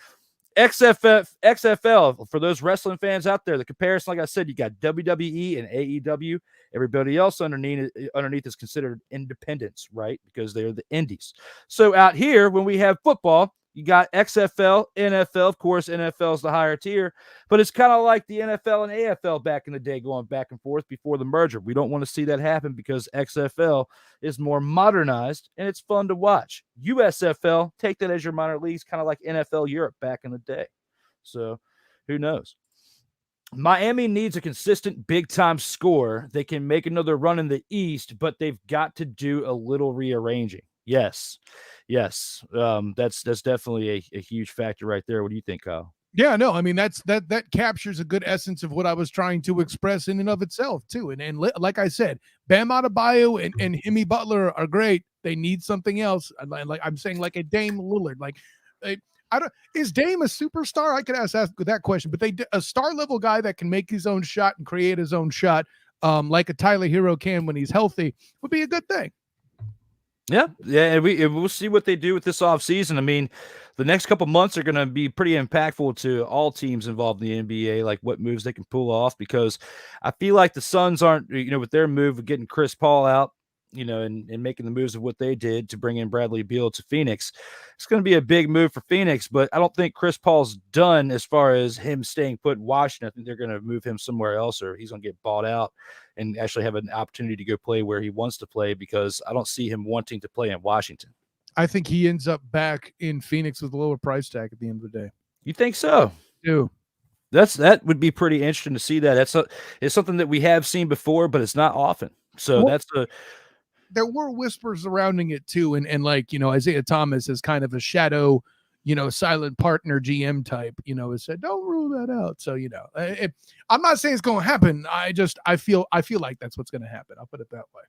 XFL for those wrestling fans out there, the comparison, like I said, you got WWE and AEW. Everybody else underneath is considered independents, right? Because they're the indies. So out here, when we have football, you got XFL, NFL. Of course, NFL is the higher tier, but it's kind of like the NFL and AFL back in the day, going back and forth before the merger. We don't want to see that happen because XFL is more modernized and it's fun to watch. USFL, take that as your minor leagues, kind of like NFL Europe back in the day. So who knows? Miami needs a consistent big-time score. They can make another run in the East, but they've got to do a little rearranging. Yes. That's definitely a huge factor right there. What do you think, Kyle? Yeah, no, I mean, that captures a good essence of what I was trying to express in and of itself too. And like I said, Bam Adebayo and Jimmy Butler are great. They need something else. Like I'm saying, like a Dame Lillard. Like, is Dame a superstar? I could ask that question, but a star level guy that can make his own shot and create his own shot, like a Tyler Hero can when he's healthy, would be a good thing. Yeah, and we'll see what they do with this offseason. I mean, the next couple months are going to be pretty impactful to all teams involved in the NBA, like what moves they can pull off, because I feel like the Suns aren't, with their move of getting Chris Paul out, and making the moves of what they did to bring in Bradley Beal to Phoenix. It's going to be a big move for Phoenix, but I don't think Chris Paul's done as far as him staying put in Washington. I think they're going to move him somewhere else, or he's going to get bought out and actually have an opportunity to go play where he wants to play, because I don't see him wanting to play in Washington. I think he ends up back in Phoenix with a lower price tag at the end of the day. You think so? I do. That would be pretty interesting to see that. It's something that we have seen before, but it's not often. So there were whispers surrounding it too, and like Isaiah Thomas is kind of a shadow, silent partner GM type, has said don't rule that out. So I'm not saying it's going to happen. I feel like that's what's going to happen. I'll put it that way.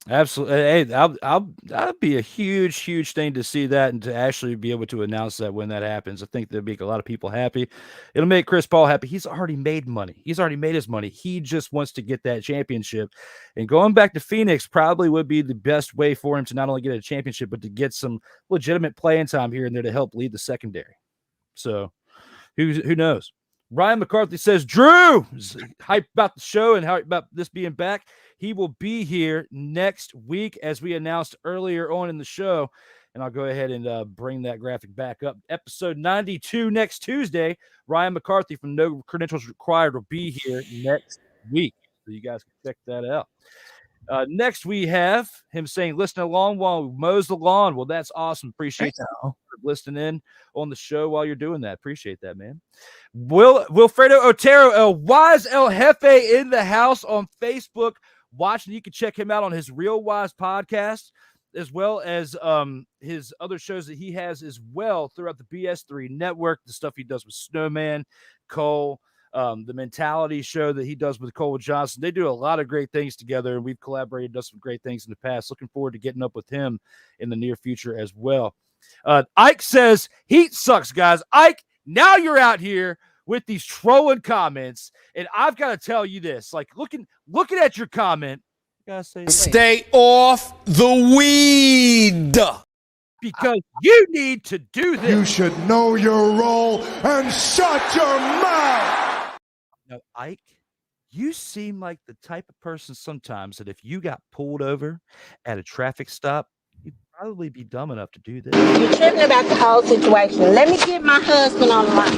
Absolutely. Hey, that'd be a huge thing to see that, and to actually be able to announce that when that happens. I think that'd make a lot of people happy. It'll make Chris Paul happy. He's already made money. He's already made his money. He just wants to get that championship, and going back to Phoenix probably would be the best way for him to not only get a championship, but to get some legitimate playing time here and there to help lead the secondary. So who knows? Ryan McCarthy says, Drew is hyped about the show and hyped about this being back. He will be here next week, as we announced earlier on in the show. And I'll go ahead and bring that graphic back up. Episode 92 next Tuesday. Ryan McCarthy from No Credentials Required will be here next week. So you guys can check that out. Next, we have him saying, listen along while we mows the lawn. Well, that's awesome. Appreciate you listening in on the show while you're doing that. Appreciate that, man. Wilfredo Otero, El Wise El Jefe in the house on Facebook watching. You can check him out on his Real Wise podcast. as well as his other shows that he has as well throughout the BS3 network, the stuff he does with Snowman, Cole, the Mentality show that he does with Cole Johnson. They do a lot of great things together, and we've collaborated, done some great things in the past. Looking forward to getting up with him in the near future as well. Ike says, heat sucks, guys. Ike, now you're out here with these trolling comments, and I've got to tell you this, like looking at your comment, I gotta say, Stay off the weed. because you need to do this. You should know your role and shut your mouth. Now, Ike, you seem like the type of person sometimes that if you got pulled over at a traffic stop, you'd probably be dumb enough to do this. You're tripping about the whole situation. Let me get my husband on the line.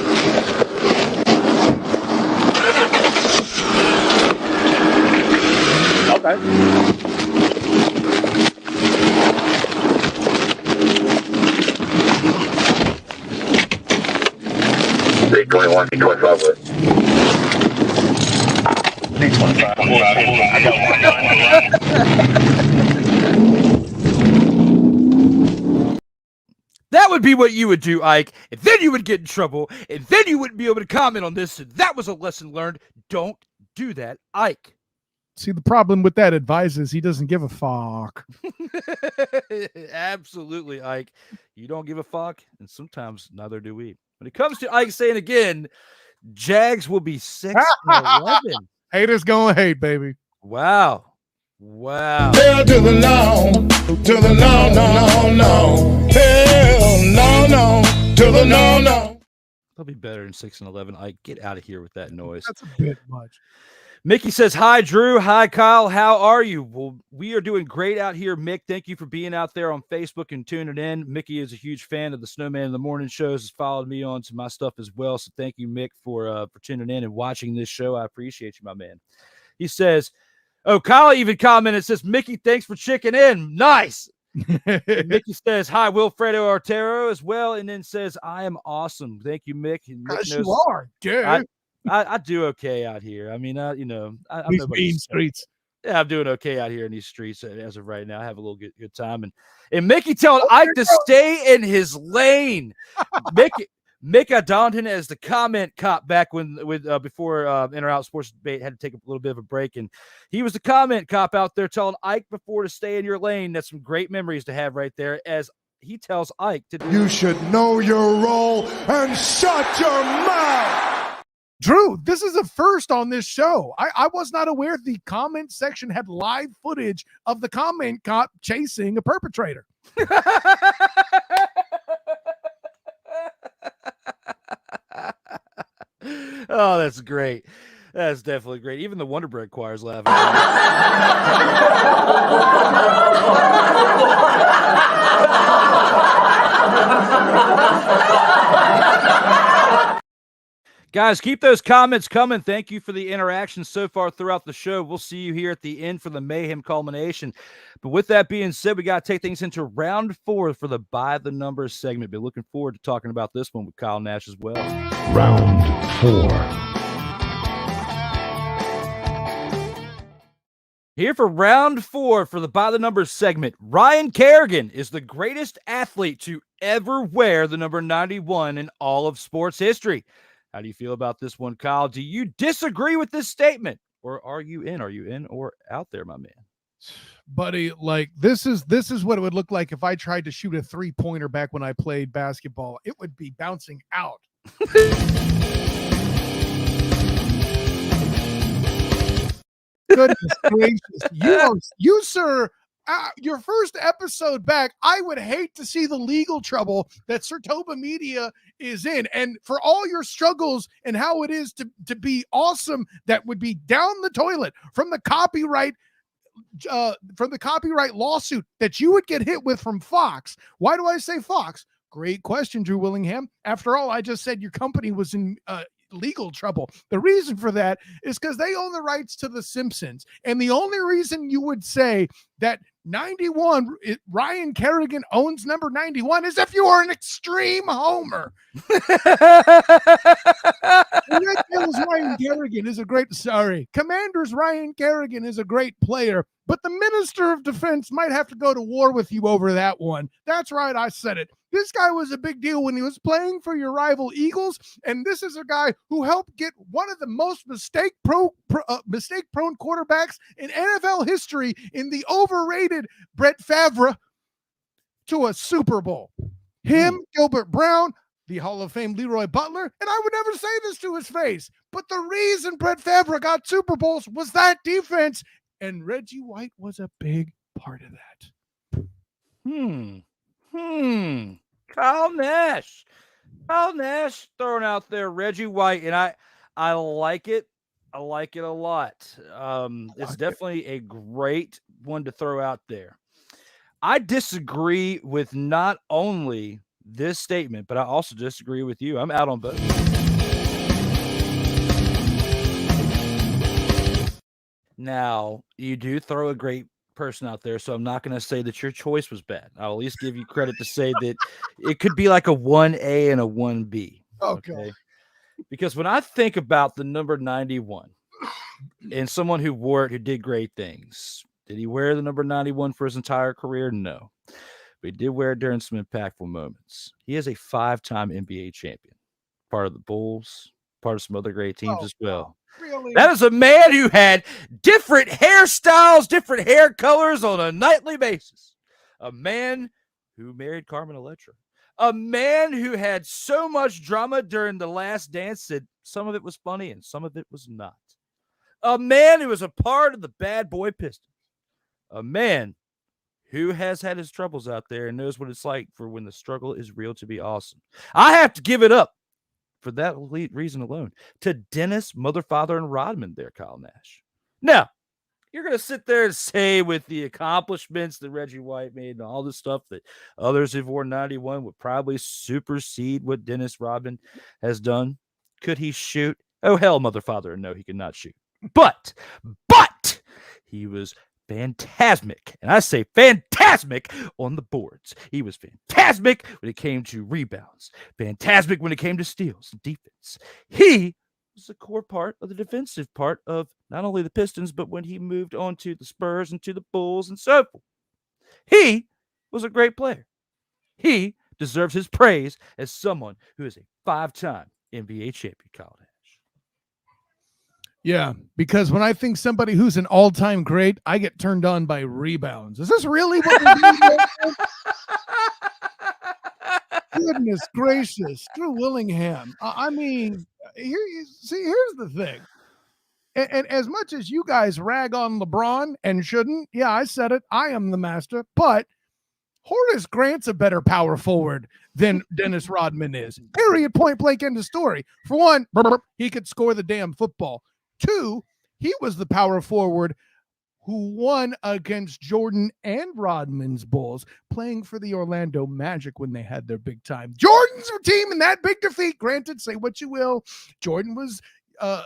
Okay. Big 21, big 25 with. Big 25. I got one. That would be what you would do, Ike, and then you would get in trouble, and then you wouldn't be able to comment on this, and that was a lesson learned. Don't do that, Ike. See, the problem with that advice is he doesn't give a fuck. Absolutely, Ike. You don't give a fuck, and sometimes neither do we. When it comes to Ike saying again, Jags will be 6-11. Haters gonna hate, baby. Wow. Wow. Hell to the no, to the no, no, no, no. Hell no, to the no. They'll be better than 6-11. Ike, get out of here with that noise. That's a bit much. Mickey says, hi, Drew. Hi, Kyle. How are you? Well, we are doing great out here, Mick. Thank you for being out there on Facebook and tuning in. Mickey is a huge fan of the Snowman in the Morning shows, has followed me on to my stuff as well. So thank you, Mick, for tuning in and watching this show. I appreciate you, my man. He says, oh, Kyle even commented, says, Mickey, thanks for checking in. Nice. Mickey says, hi, Wilfredo Artero as well. And then says, I am awesome. Thank you, Mick. And Mick Yes, you are, dude. I do okay out here. I mean, I'm These nobody's mean streets. Yeah, I'm doing okay out here in these streets as of right now. I have a little good time. And Mickey telling Ike to stay in his lane. Mick, I donned him as the comment cop back before In or Out Sports Debate had to take a little bit of a break. And he was the comment cop out there telling Ike before to stay in your lane. That's some great memories to have right there as he tells Ike to do. You should know your role and shut your mouth. Drew, this is a first on this show. I was not aware the comment section had live footage of the comment cop chasing a perpetrator. Oh, that's great. That's definitely great. Even the Wonder Bread choir's laughing. Guys, keep those comments coming. Thank you for the interaction so far throughout the show. We'll see you here at the end for the mayhem culmination. But with that being said, we got to take things into round 4 for the By the Numbers segment. Be looking forward to talking about this one with Kyle Nash as well. Round 4. Here for round 4 for the By the Numbers segment, Ryan Kerrigan is the greatest athlete to ever wear the number 91 in all of sports history. How do you feel about this one, Kyle? Do you disagree with this statement? Or are you in? Are you in or out there, my man? Buddy, like this is what it would look like if I tried to shoot a 3-pointer back when I played basketball. It would be bouncing out. Goodness gracious. You sir, your first episode back, I would hate to see the legal trouble that SIRTOBA Media is in. And for all your struggles and how it is to be awesome, that would be down the toilet from the copyright lawsuit that you would get hit with from Fox. Why do I say Fox? Great question, Drew Willingham. After all, I just said your company was in legal trouble. The reason for that is because they own the rights to The Simpsons. And the only reason you would say that 91, Ryan Kerrigan owns number 91 is if you are an extreme homer. Ryan Kerrigan is a Commanders Ryan Kerrigan is a great player, but the Minister of Defense might have to go to war with you over that one. That's right, I said it. This guy was a big deal when he was playing for your rival Eagles, and this is a guy who helped get one of the most mistake-prone quarterbacks in NFL history in the overrated Brett Favre to a Super Bowl. Him, Gilbert Brown, the Hall of Fame Leroy Butler, and I would never say this to his face, but the reason Brett Favre got Super Bowls was that defense, and Reggie White was a big part of that. Kyle Nash throwing out there Reggie White, and I like it. I like it a lot. It's definitely a great one to throw out there. I disagree with not only this statement, but I also disagree with you. I'm out on both. Now, you do throw a great person out there, so I'm not going to say that your choice was bad. I'll at least give you credit to say that it could be like a 1A and a 1B. Okay. Because when I think about the number 91 and someone who wore it, who did great things, did he wear the number 91 for his entire career? No. But he did wear it during some impactful moments. He is a 5-time NBA champion, part of the Bulls, part of some other great teams as well. Really? That is a man who had different hairstyles, different hair colors on a nightly basis. A man who married Carmen Electra. A man who had so much drama during The Last Dance that some of it was funny and some of it was not. A man who was a part of the Bad Boy Pistons. A man who has had his troubles out there and knows what it's like for when the struggle is real to be awesome. I have to give it up for that reason alone to Dennis Motherfather and Rodman there, Kyle Nash. Now, you're going to sit there and say with the accomplishments that Reggie White made and all this stuff that others who've worn 91 would probably supersede what Dennis Rodman has done. Could he shoot? Oh, hell, Motherfather. No, he could not shoot. But he was fantastic, and I say fantastic on the boards. He was fantastic when it came to rebounds, fantastic when it came to steals and defense. He was a core part of the defensive part of not only the Pistons, but when he moved on to the Spurs and to the Bulls and so forth. He was a great player. He deserves his praise as someone who is a 5-time NBA champion, Kyle Nash. Yeah, because when I think somebody who's an all-time great, I get turned on by rebounds. Is this really what we're doing? Goodness gracious, Drew Willingham. I mean, here's the thing. And as much as you guys rag on LeBron and shouldn't, yeah, I said it. I am the master, but Horace Grant's a better power forward than Dennis Rodman is. Period, point blank, end of story. For one, he could score the damn football. 2, he was the power forward who won against Jordan and Rodman's Bulls, playing for the Orlando Magic when they had their big time. Jordan's team in that big defeat. Granted, say what you will. Jordan was a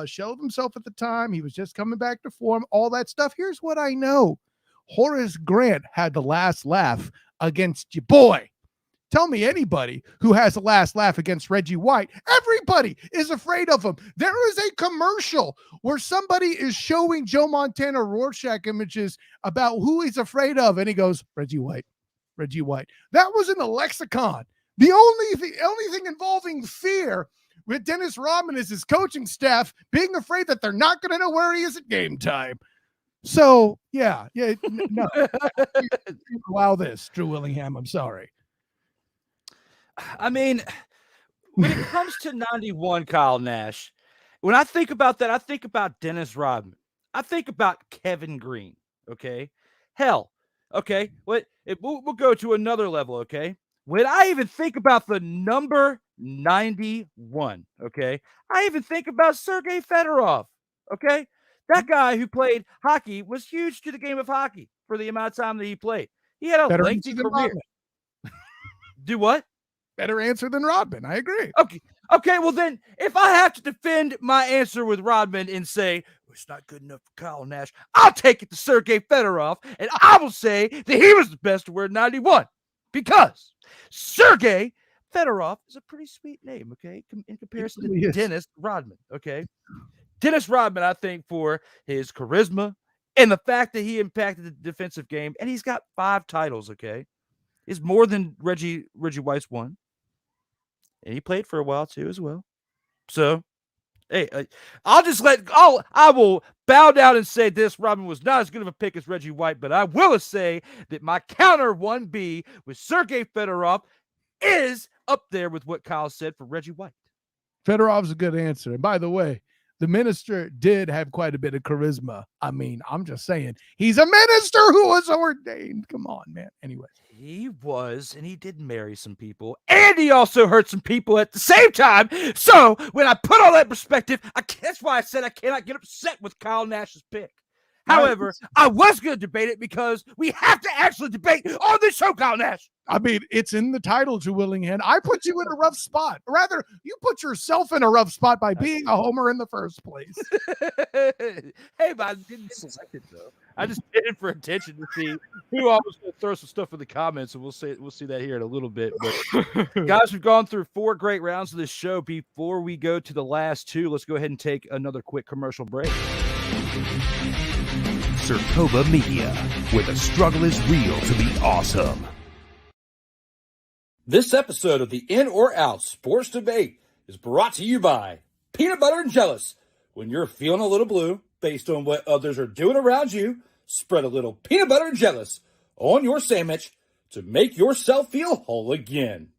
shell of himself at the time. He was just coming back to form, all that stuff. Here's what I know. Horace Grant had the last laugh against your boy. Tell me anybody who has the last laugh against Reggie White. Everybody is afraid of him. There is a commercial where somebody is showing Joe Montana Rorschach images about who he's afraid of, and he goes, Reggie White, Reggie White. That was in the lexicon. The only thing involving fear with Dennis Rodman is his coaching staff being afraid that they're not going to know where he is at game time. So, no. Allow this, Drew Willingham. I'm sorry. I mean, when it comes to 91, Kyle Nash, when I think about that, I think about Dennis Rodman. I think about Kevin Green, okay? Hell, okay? We'll go to another level, okay? When I even think about the number 91, okay? I even think about Sergei Fedorov, okay? That guy who played hockey was huge to the game of hockey for the amount of time that he played. He had a lengthy career. Do what? Better answer than Rodman. I agree. Okay. Okay, well then, if I have to defend my answer with Rodman and say it's not good enough for Kyle Nash, I'll take it to Sergey Fedorov, and I will say that he was the best to wear 91 because Sergey Fedorov is a pretty sweet name, okay, in comparison to Dennis Rodman, okay? Dennis Rodman, I think, for his charisma and the fact that he impacted the defensive game, and he's got 5 titles, okay? Is more than Reggie White's one. And he played for a while too as well. So, hey, I will bow down and say this Rodman was not as good of a pick as Reggie White, but I will say that my counter 1B with Sergey Fedorov is up there with what Kyle said for Reggie White. Fedorov's a good answer. And by the way, the minister did have quite a bit of charisma. I mean, I'm just saying, he's a minister who was ordained. Come on, man. Anyway. He was, and he did marry some people, and he also hurt some people at the same time. So when I put all that in perspective, that's why I said I cannot get upset with Kyle Nash's pick. However, I was going to debate it because we have to actually debate on this show, Kyle Nash. I mean, it's in the title to Willingham. I put you in a rough spot. Rather, you put yourself in a rough spot by being a homer in the first place. Hey, but I didn't select it, though. I just did it for attention to see who always going to throw some stuff in the comments, and we'll see that here in a little bit. But guys, we've gone through 4 great rounds of this show. Before we go to the last 2, let's go ahead and take another quick commercial break. SIRTOBA Media, where the struggle is real to be awesome. This episode of the In or Out Sports Debate is brought to you by Peanut Butter and Jealous. When you're feeling a little blue based on what others are doing around you, spread a little peanut butter and jealous on your sandwich to make yourself feel whole again.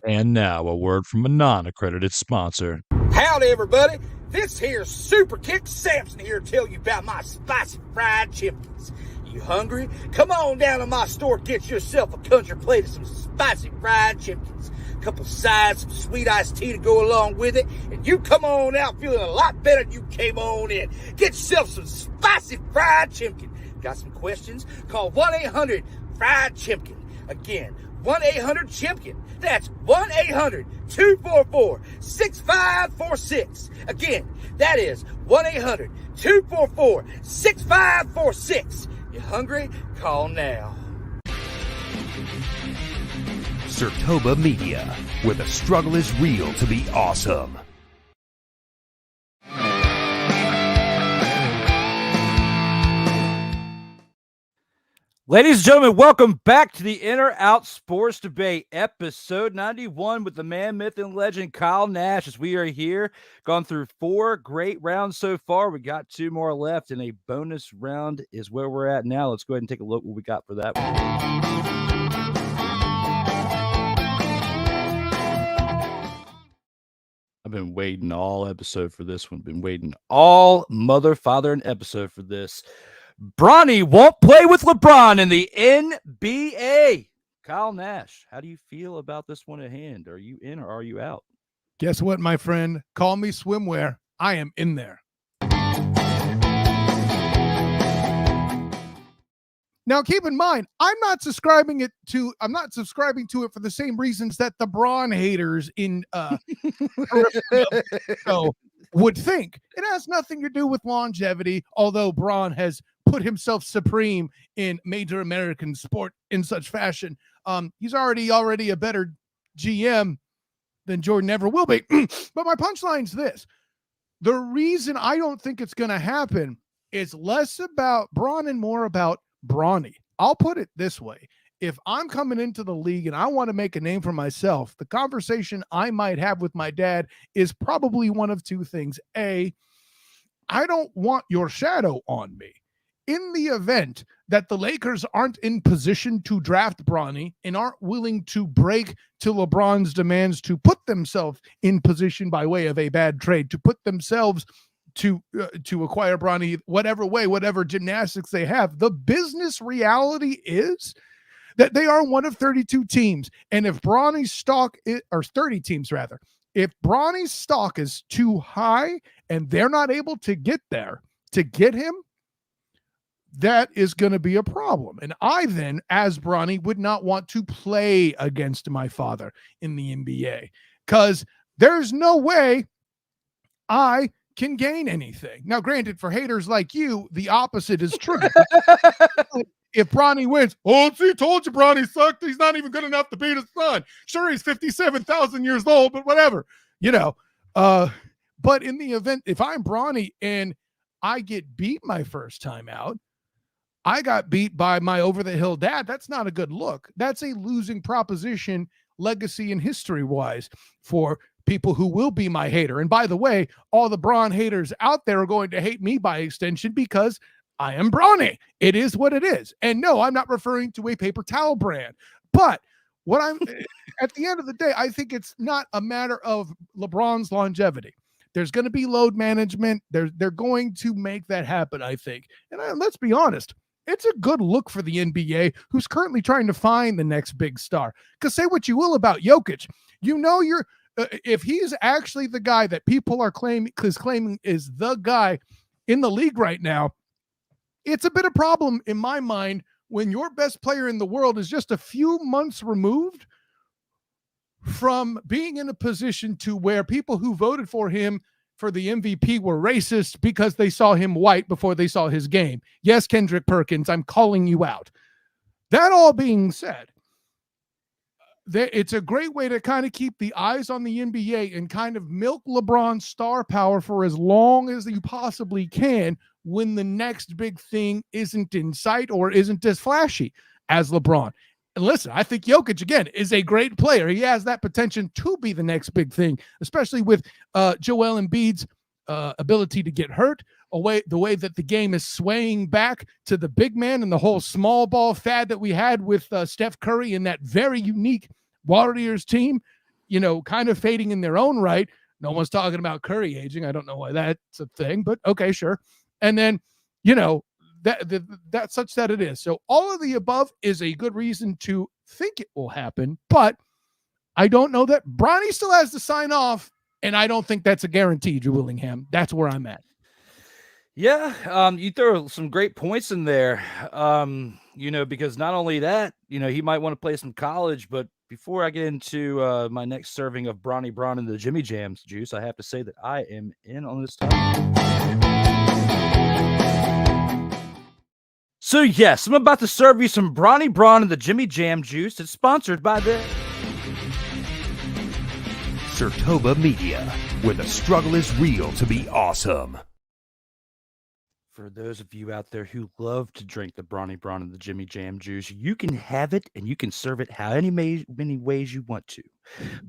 And now a word from a non-accredited sponsor. Howdy, everybody. This here's Super Kick Samson here to tell you about my spicy fried chickens. You hungry? Come on down to my store, get yourself a country plate of some spicy fried chickens. A couple sides, some sweet iced tea to go along with it, and you come on out feeling a lot better than you came on in. Get yourself some spicy fried chicken. Got some questions? Call 1-800-FRIED-CHIMPKIN. Again, 1-800-CHIMPKIN. That's 1-800-244-6546. Again, that is 1-800-244-6546. You hungry? Call now. SIRTOBA Media, where the struggle is real to be awesome. Ladies and gentlemen, welcome back to the In or Out Sports Debate, episode 91 with the man, myth, and legend, Kyle Nash. As we are here, gone through 4 great rounds so far. We got 2 more left, and a bonus round is where we're at now. Let's go ahead and take a look what we got for that one. I've been waiting all episode for this one. Been waiting all mother, father, and episode for this. Bronny won't play with LeBron in the NBA. Kyle Nash, how do you feel about this one at hand? Are you in or are you out? Guess what, my friend? Call me swimwear. I am in there. Now, keep in mind, I'm not subscribing to it for the same reasons that the Braun haters in would think. It has nothing to do with longevity, although Braun has put himself supreme in major American sport in such fashion. He's already a better GM than Jordan ever will be. But my punchline's this. The reason I don't think it's going to happen is less about Braun and more about Brawny. I'll put it this way. If I'm coming into the league and I want to make a name for myself, the conversation I might have with my dad is probably one of 2 things. A, I don't want your shadow on me. In the event that the Lakers aren't in position to draft Bronny and aren't willing to break to LeBron's demands to put themselves in position by way of a bad trade, to put themselves to acquire Bronny whatever way, whatever gymnastics they have. The business reality is that they are one of 32 teams. And if Bronny's stock or 30 teams rather, if Bronny's stock is too high and they're not able to get there to get him, that is going to be a problem. And I then, as Bronny, would not want to play against my father in the NBA because there's no way I can gain anything. Now, granted, for haters like you, the opposite is true. If Bronny wins, oh, see, told you Bronny sucked. He's not even good enough to beat his son. Sure, he's 57,000 years old, but whatever, you know. But in the event, if I'm Bronny and I get beat my first time out, I got beat by my over-the-hill dad. That's not a good look. That's a losing proposition, legacy and history-wise, for people who will be my hater. And by the way, all the Bron haters out there are going to hate me by extension because I am Bronny. It is what it is. And no, I'm not referring to a paper towel brand. But what I'm at the end of the day, I think it's not a matter of LeBron's longevity. There's going to be load management. They're going to make that happen, I think. And let's be honest, it's a good look for the NBA, who's currently trying to find the next big star. Because say what you will about Jokic, you know if he's actually the guy that people are claiming is the guy in the league right now, it's a bit of a problem in my mind when your best player in the world is just a few months removed from being in a position to where people who voted for him for the MVP were racist because they saw him white before they saw his game. Yes, Kendrick Perkins, I'm calling you out. That all being said, it's a great way to kind of keep the eyes on the NBA and kind of milk LeBron's star power for as long as you possibly can when the next big thing isn't in sight or isn't as flashy as LeBron. And listen, I think Jokic, again, is a great player. He has that potential to be the next big thing, especially with Joel Embiid's ability to get hurt, the way that the game is swaying back to the big man and the whole small ball fad that we had with Steph Curry and that very unique Warriors team, kind of fading in their own right. No one's talking about Curry aging. I don't know why that's a thing, but okay, sure. And then, that's such that it is. So all of the above is a good reason to think it will happen, but I don't know that Bronny still has to sign off, and I don't think that's a guarantee, Drew Willingham. That's where I'm at. Yeah, you throw some great points in there, because not only that, he might want to play some college, but before I get into my next serving of Bronny Braun and the Jimmy Jams juice, I have to say that I am in on this time. So yes, I'm about to serve you some Bronny Braun and the Jimmy Jam juice. It's sponsored by the SIRTOBA Media, where the struggle is real to be awesome. For those of you out there who love to drink the Bronny Braun and the Jimmy Jam juice, you can have it and you can serve it how many ways you want to.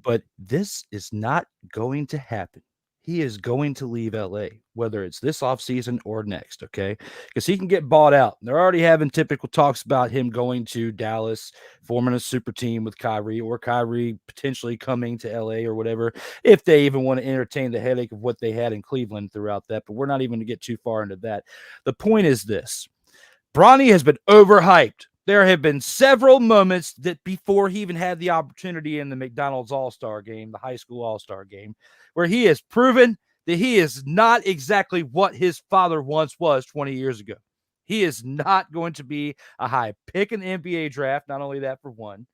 But this is not going to happen. He is going to leave LA, whether it's this offseason or next, okay? Because he can get bought out. They're already having typical talks about him going to Dallas, forming a super team with Kyrie, or Kyrie potentially coming to LA or whatever, if they even want to entertain the headache of what they had in Cleveland throughout that. But we're not even going to get too far into that. The point is this. Bronny has been overhyped. There have been several moments that before he even had the opportunity in the McDonald's All-Star game, the high school All-Star game, where he has proven that he is not exactly what his father once was 20 years ago. He is not going to be a high pick in the NBA draft. Not only that, for one,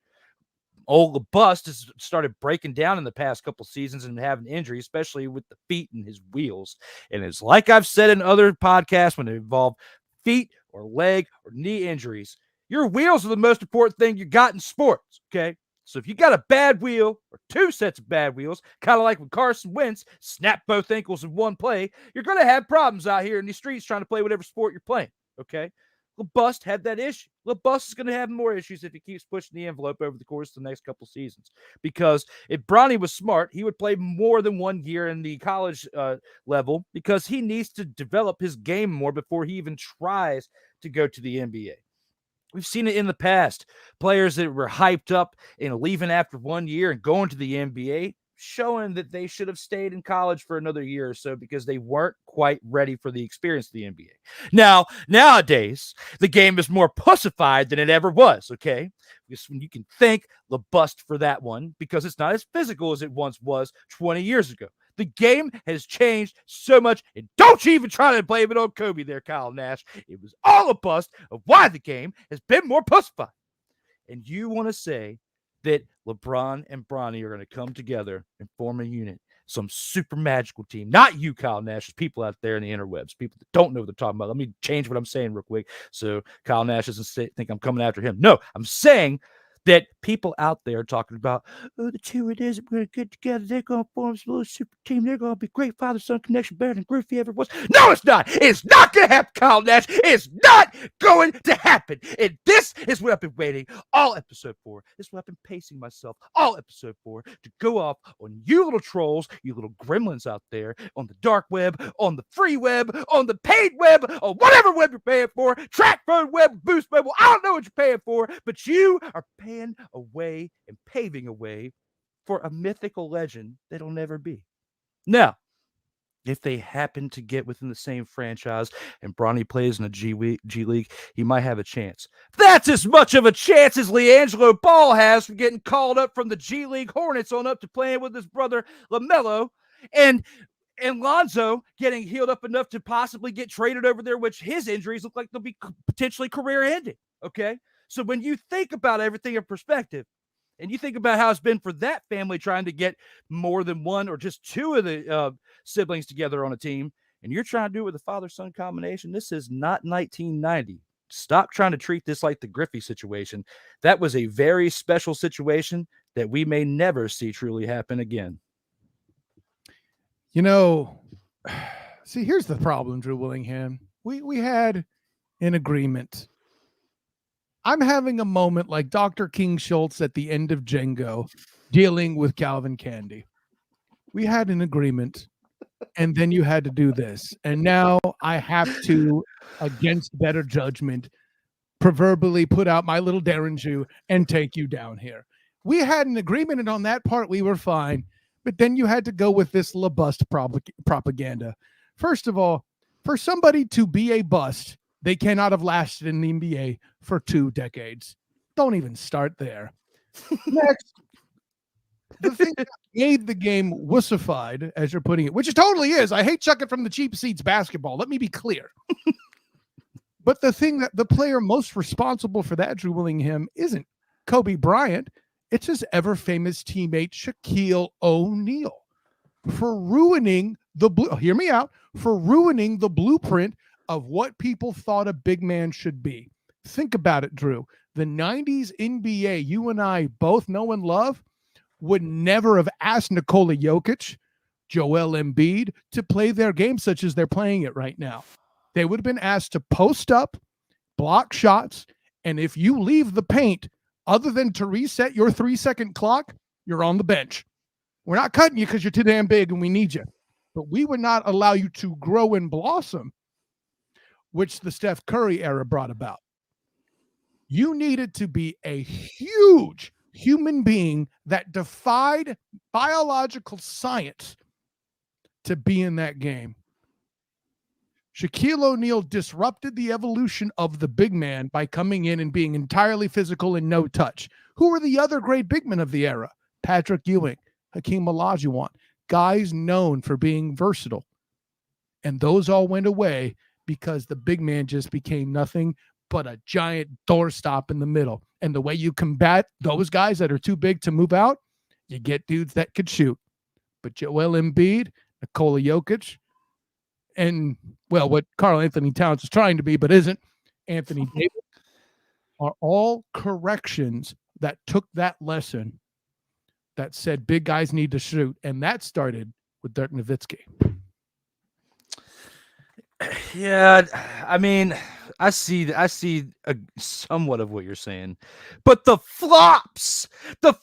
old Bust has started breaking down in the past couple seasons and having injuries, especially with the feet and his wheels. And it's like I've said in other podcasts when it involve feet or leg or knee injuries, your wheels are the most important thing you got in sports, okay? So if you got a bad wheel or two sets of bad wheels, kind of like when Carson Wentz snapped both ankles in one play, you're going to have problems out here in the streets trying to play whatever sport you're playing, okay? Lil Bust had that issue. Lil Bust is going to have more issues if he keeps pushing the envelope over the course of the next couple seasons. Because if Bronny was smart, he would play more than 1 year in the college level because he needs to develop his game more before he even tries to go to the NBA. We've seen it in the past. Players that were hyped up and leaving after 1 year and going to the NBA, showing that they should have stayed in college for another year or so because they weren't quite ready for the experience of the NBA. Now, nowadays, the game is more pussified than it ever was, okay? Because you can thank LeBust for that one because it's not as physical as it once was 20 years ago. The game has changed so much, and don't you even try to blame it on Kobe there, Kyle Nash. It was all a bust of why the game has been more pussified. And you want to say that LeBron and Bronny are going to come together and form a unit, some super magical team. Not you, Kyle Nash. There's people out there in the interwebs, people that don't know what they're talking about. Let me change what I'm saying real quick so Kyle Nash doesn't think I'm coming after him. No, I'm saying that people out there talking about, oh, the two of us are going to get together. They're going to form some little super team. They're going to be great father-son connection, better than Griffey ever was. No, it's not. It's not going to happen, Kyle Nash. It's not going to happen. And this is what I've been waiting all episode 4. This is what I've been pacing myself all episode 4 to go off on you little trolls, you little gremlins out there on the dark web, on the free web, on the paid web, on whatever web you're paying for, track phone web, boost web. Well, I don't know what you're paying for, but you are paying a way and paving a way for a mythical legend that'll never be. Now, if they happen to get within the same franchise and Bronny plays in the G League, he might have a chance. That's as much of a chance as LiAngelo Ball has from getting called up from the G League Hornets on up to playing with his brother LaMelo, and Lonzo getting healed up enough to possibly get traded over there, which his injuries look like they'll be potentially career-ending, okay? So when you think about everything in perspective, and you think about how it's been for that family trying to get more than one or just two of the siblings together on a team, and you're trying to do it with a father-son combination, this is not 1990. Stop trying to treat this like the Griffey situation. That was a very special situation that we may never see truly happen again. You know, see, here's the problem, Drew Willingham. We had an agreement. I'm having a moment like Dr. King Schultz at the end of Django dealing with Calvin Candy. We had an agreement, and then you had to do this. And now I have to, against better judgment, proverbially put out my little Derringer and take you down here. We had an agreement, and on that part, we were fine. But then you had to go with this LeBust propaganda. First of all, for somebody to be a bust, they cannot have lasted in the NBA for 2 decades. Don't even start there. Next, the thing that made the game wussified, as you're putting it, which it totally is. I hate chucking from the cheap seats basketball. Let me be clear. But the thing that the player most responsible for that, Drew Willingham, isn't Kobe Bryant. It's his ever-famous teammate, Shaquille O'Neal, for ruining hear me out, for ruining the blueprint of what people thought a big man should be. Think about it, Drew. The 90s NBA, you and I both know and love, would never have asked Nikola Jokic, Joel Embiid to play their game such as they're playing it right now. They would have been asked to post up, block shots, and if you leave the paint, other than to reset your 3-second clock, you're on the bench. We're not cutting you because you're too damn big and we need you. But we would not allow you to grow and blossom, which the Steph Curry era brought about. You needed to be a huge human being that defied biological science to be in that game. Shaquille O'Neal disrupted the evolution of the big man by coming in and being entirely physical and no touch. Who were the other great big men of the era? Patrick Ewing, Hakeem Olajuwon, guys known for being versatile. And those all went away because the big man just became nothing but a giant doorstop in the middle. And the way you combat those guys that are too big to move out, you get dudes that could shoot. But Joel Embiid, Nikola Jokic, and, well, what Karl Anthony Towns is trying to be but isn't, Anthony Davis, are all corrections that took that lesson that said big guys need to shoot. And that started with Dirk Nowitzki. Yeah, I mean, I see somewhat of what you're saying, but the flops that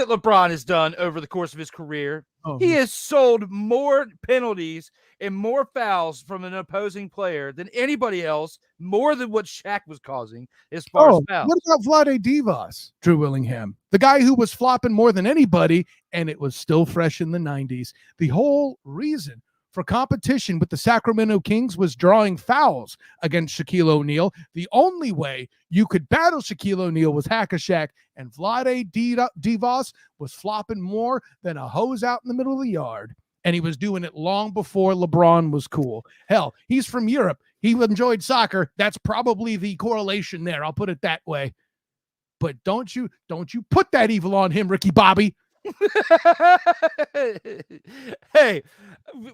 LeBron has done over the course of his career, he has sold more penalties and more fouls from an opposing player than anybody else, more than what Shaq was causing as far as fouls. What about Vlade Divac, Drew Willingham, the guy who was flopping more than anybody, and it was still fresh in the 90s. The whole reason for competition with the Sacramento Kings was drawing fouls against Shaquille O'Neal. The only way you could battle Shaquille O'Neal was Hack-a-Shaq, and Vlade Divac was flopping more than a hose out in the middle of the yard. And he was doing it long before LeBron was cool. Hell, he's from Europe. He enjoyed soccer. That's probably the correlation there. I'll put it that way. But don't you put that evil on him, Ricky Bobby. Hey,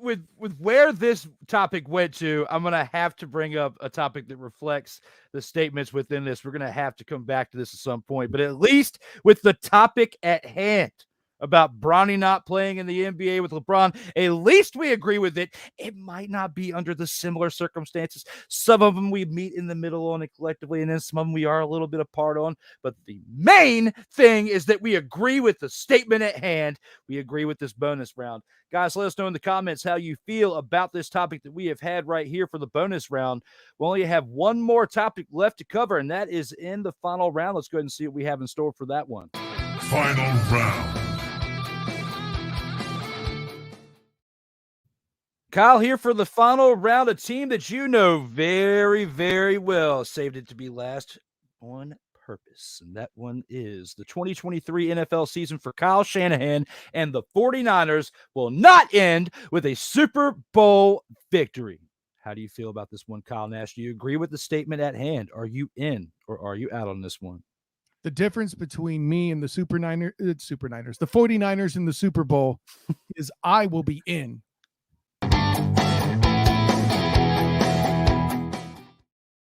with where this topic went to, I'm gonna have to bring up a topic that reflects the statements within this. We're gonna have to come back to this at some point, but at least with the topic at hand about Bronny not playing in the NBA with LeBron, at least we agree with it. It might not be under the similar circumstances. Some of them we meet in the middle on it collectively, and then some of them we are a little bit apart on. But the main thing is that we agree with the statement at hand. We agree with this bonus round. Guys, let us know in the comments how you feel about this topic that we have had right here for the bonus round. We only have one more topic left to cover, and that is in the final round. Let's go ahead and see what we have in store for that one. Final round. Kyle here for the final round, a team that you know very, very well. Saved it to be last on purpose, and that one is the 2023 NFL season for Kyle Shanahan, and the 49ers will not end with a Super Bowl victory. How do you feel about this one, Kyle Nash? Do you agree with the statement at hand? Are you in or are you out on this one? The difference between me and the the 49ers in the Super Bowl is I will be in.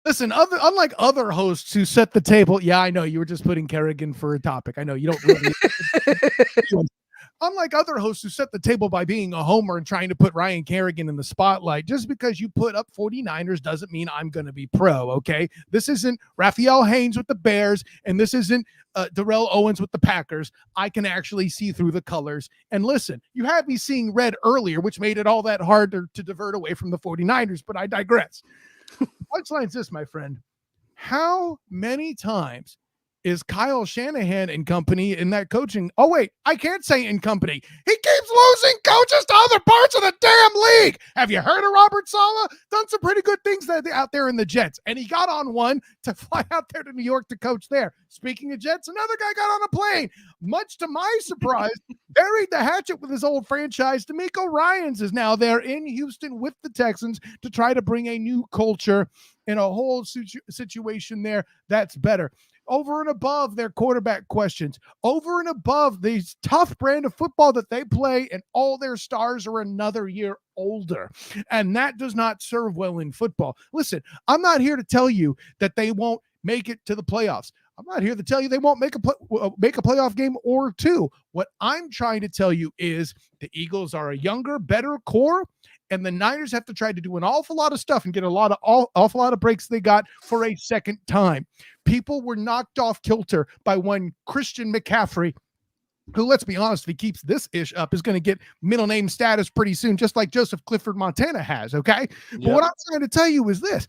Listen, unlike other hosts who set the table, yeah, I know you were just putting Kerrigan for a topic. I know you don't really. Unlike other hosts who set the table by being a homer and trying to put Ryan Kerrigan in the spotlight, just because you put up 49ers doesn't mean I'm going to be pro, okay? This isn't Raphael Haynes with the Bears, and this isn't Darrell Owens with the Packers. I can actually see through the colors. And listen, you had me seeing red earlier, which made it all that harder to divert away from the 49ers, but I digress. Punchline's this, my friend. How many times is Kyle Shanahan and company in that coaching? Oh, wait, I can't say in company. He keeps losing coaches to other parts of the damn league. Have you heard of Robert Saleh? Done some pretty good things out there in the Jets. And he got on one to fly out there to New York to coach there. Speaking of Jets, another guy got on a plane. Much to my surprise, buried the hatchet with his old franchise. DeMeco Ryans is now there in Houston with the Texans to try to bring a new culture and a whole situation there that's better. Over and above their quarterback questions, over and above these tough brand of football that they play, and all their stars are another year older. And that does not serve well in football. Listen, I'm not here to tell you that they won't make it to the playoffs. I'm not here to tell you they won't make a playoff game or two. What I'm trying to tell you is the Eagles are a younger, better core, and the Niners have to try to do an awful lot of stuff and get awful lot of breaks they got for a second time. People were knocked off kilter by one Christian McCaffrey, who, let's be honest, if he keeps this ish up, is going to get middle name status pretty soon, just like Joseph Clifford Montana has, okay? Yep. But what I'm trying to tell you is this.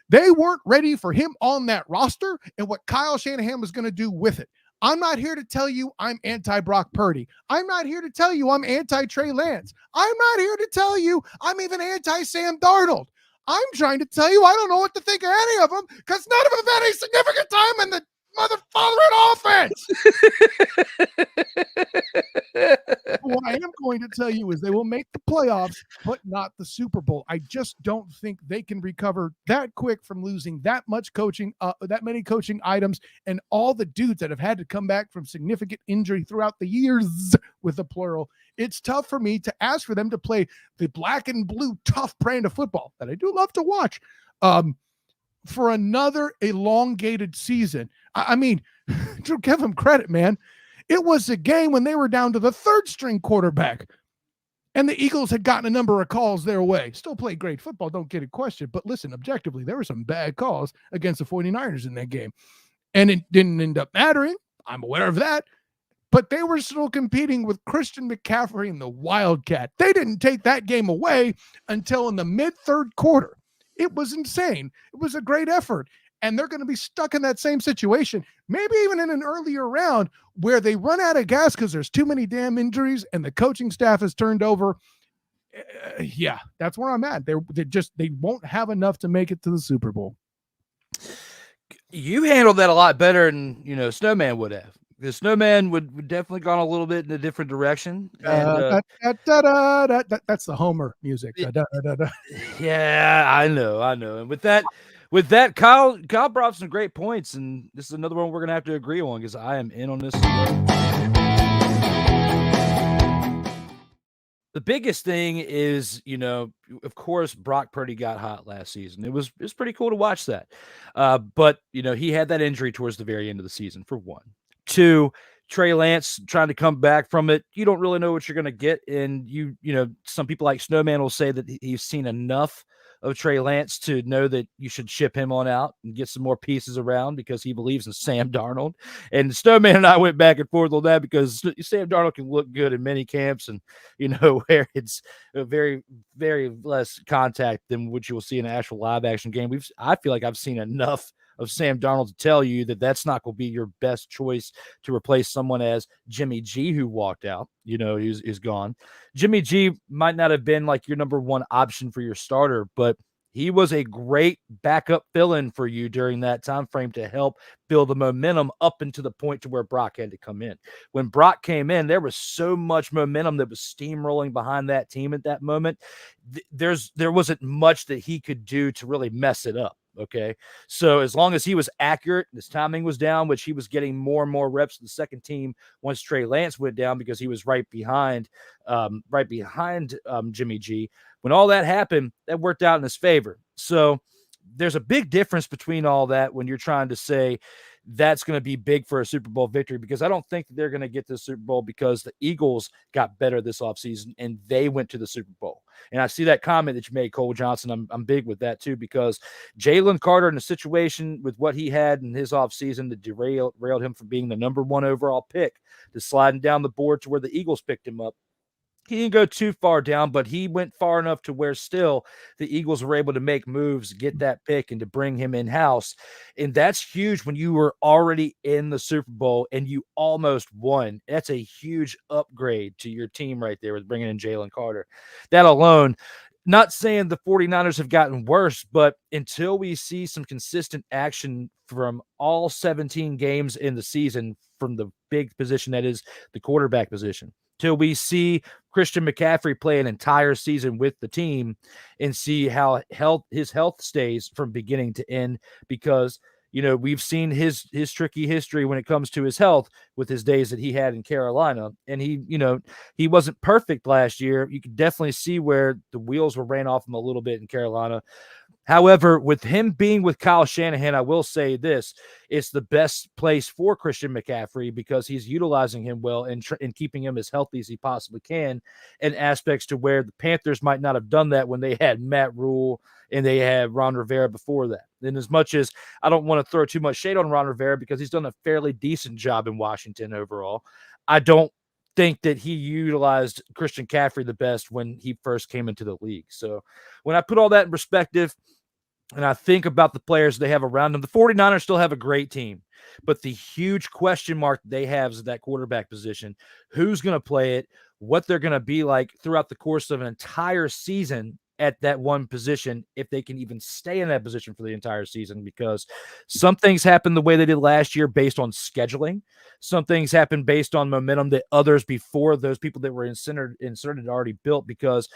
They weren't ready for him on that roster and what Kyle Shanahan was going to do with it. I'm not here to tell you I'm anti-Brock Purdy. I'm not here to tell you I'm anti-Trey Lance. I'm not here to tell you I'm even anti-Sam Darnold. I'm trying to tell you I don't know what to think of any of them because none of them have had a significant time in the mother-fathering offense. What I am going to tell you is they will make the playoffs, but not the Super Bowl. I just don't think they can recover that quick from losing that much coaching, that many coaching items, and all the dudes that have had to come back from significant injury throughout the years with a plural. It's tough for me to ask for them to play the black and blue tough brand of football that I do love to watch. For another elongated season. I mean, to give them credit, man, it was a game when they were down to the third string quarterback. And the Eagles had gotten a number of calls their way. Still played great football, don't get it questioned. But listen, objectively, there were some bad calls against the 49ers in that game. And it didn't end up mattering. I'm aware of that. But they were still competing with Christian McCaffrey and the Wildcat. They didn't take that game away until in the mid-third quarter. It was insane. It was a great effort. And they're going to be stuck in that same situation, maybe even in an earlier round where they run out of gas because there's too many damn injuries and the coaching staff has turned over. Yeah, that's where I'm at. They won't have enough to make it to the Super Bowl. You handled that a lot better than, Snowman would have. The Snowman would definitely gone a little bit in a different direction. And, that's the Homer music. Yeah, I know. And with that, Kyle brought up some great points, and this is another one we're gonna have to agree on because I am in on this. The biggest thing is, of course, Brock Purdy got hot last season. It was pretty cool to watch that. But he had that injury towards the very end of the season, for one. Two, Trey Lance trying to come back from it. You don't really know what you're going to get. And some people like Snowman will say that he's seen enough of Trey Lance to know that you should ship him on out and get some more pieces around because he believes in Sam Darnold. And Snowman and I went back and forth on that because Sam Darnold can look good in many camps and, where it's a very, very less contact than what you will see in an actual live action game. I feel like I've seen enough of Sam Darnold to tell you that that's not going to be your best choice to replace someone as Jimmy G, who walked out, is gone. Jimmy G might not have been like your number one option for your starter, but he was a great backup fill-in for you during that time frame to help build the momentum up into the point to where Brock had to come in. When Brock came in, there was so much momentum that was steamrolling behind that team at that moment. There wasn't much that he could do to really mess it up. Okay. So as long as he was accurate, his timing was down, which he was getting more and more reps with the second team once Trey Lance went down because he was right behind Jimmy G. When all that happened, that worked out in his favor. So there's a big difference between all that when you're trying to say that's going to be big for a Super Bowl victory, because I don't think they're going to get to the Super Bowl because the Eagles got better this offseason and they went to the Super Bowl. And I see that comment that you made, Cole Johnson. I'm big with that too, because Jalen Carter in a situation with what he had in his offseason that derailed him from being the number one overall pick to sliding down the board to where the Eagles picked him up. He didn't go too far down, but he went far enough to where still the Eagles were able to make moves, get that pick, and to bring him in-house. And that's huge when you were already in the Super Bowl and you almost won. That's a huge upgrade to your team right there with bringing in Jalen Carter. That alone, not saying the 49ers have gotten worse, but until we see some consistent action from all 17 games in the season from the big position that is the quarterback position, till we see Christian McCaffrey play an entire season with the team and see how his health stays from beginning to end, because we've seen his tricky history when it comes to his health with his days that he had in Carolina. And he wasn't perfect last year. You could definitely see where the wheels were ran off him a little bit in Carolina. However, with him being with Kyle Shanahan, I will say this: it's the best place for Christian McCaffrey because he's utilizing him well and keeping him as healthy as he possibly can, in aspects to where the Panthers might not have done that when they had Matt Rule and they had Ron Rivera before that. And as much as I don't want to throw too much shade on Ron Rivera because he's done a fairly decent job in Washington overall, I don't think that he utilized Christian McCaffrey the best when he first came into the league. So when I put all that in perspective, and I think about the players they have around them, the 49ers still have a great team, but the huge question mark they have is that quarterback position. Who's going to play it, what they're going to be like throughout the course of an entire season at that one position, if they can even stay in that position for the entire season, because some things happen the way they did last year based on scheduling. Some things happen based on momentum that others before those people that were inserted already built, because,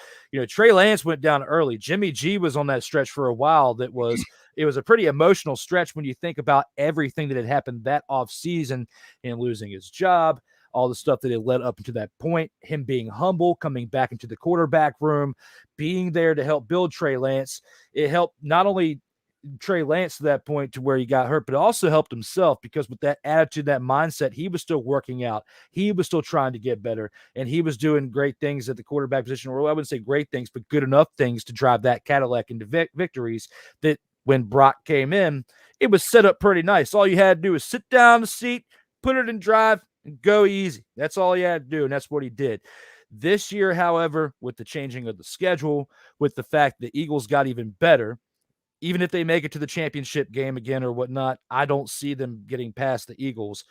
Trey Lance went down early. Jimmy G was on that stretch for a while. It was a pretty emotional stretch when you think about everything that had happened that off season and losing his job, all the stuff that had led up to that point, him being humble, coming back into the quarterback room, being there to help build Trey Lance. It helped not only Trey Lance to that point to where he got hurt, but it also helped himself because with that attitude, that mindset, he was still working out. He was still trying to get better, and he was doing great things at the quarterback position, or I wouldn't say great things, but good enough things to drive that Cadillac into victories that when Brock came in, it was set up pretty nice. All you had to do was sit down the seat, put it in drive, and go easy. That's all he had to do, and that's what he did. This year, however, with the changing of the schedule, with the fact the Eagles got even better, even if they make it to the championship game again or whatnot, I don't see them getting past the Eagles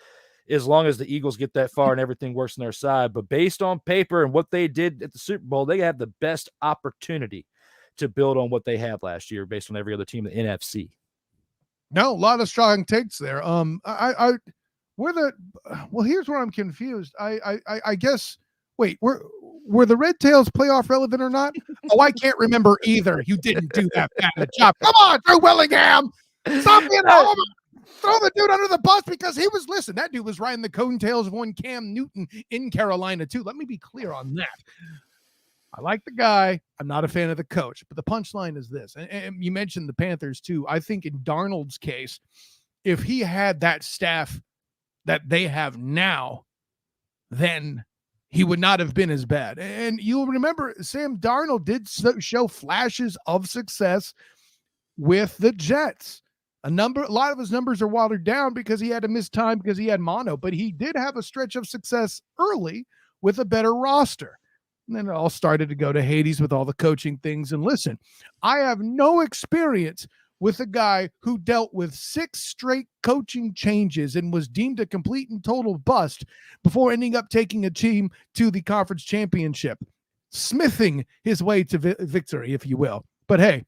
as long as the Eagles get that far and everything works on their side. But based on paper and what they did at the Super Bowl, they have the best opportunity to build on what they had last year based on every other team in the NFC. No, a lot of strong takes there. Here's where I'm confused. I guess, wait, were the Red Tails playoff relevant or not? Oh, I can't remember either. You didn't do that bad a job. Come on, Drew Willingham. Stop being a homer. Throw the dude under the bus because that dude was riding the coattails of one Cam Newton in Carolina too. Let me be clear on that. I like the guy. I'm not a fan of the coach, but the punchline is this. And you mentioned the Panthers too. I think in Darnold's case, if he had that staff that they have now, then he would not have been as bad. And you'll remember Sam Darnold did show flashes of success with the Jets. A lot of his numbers are watered down because he had to miss time because he had mono, but he did have a stretch of success early with a better roster. And then it all started to go to Hades with all the coaching things. And listen, I have no experience with a guy who dealt with 6 straight coaching changes and was deemed a complete and total bust before ending up taking a team to the conference championship, smithing his way to victory, if you will. But hey,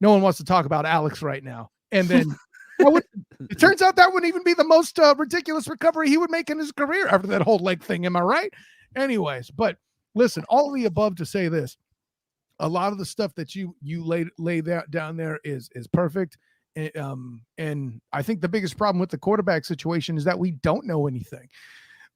no one wants to talk about Alex right now. And then it turns out that wouldn't even be the most ridiculous recovery he would make in his career after that whole leg thing. Am I right? Anyways, but listen, all of the above to say this. A lot of the stuff that you lay that down there is perfect. And I think the biggest problem with the quarterback situation is that we don't know anything.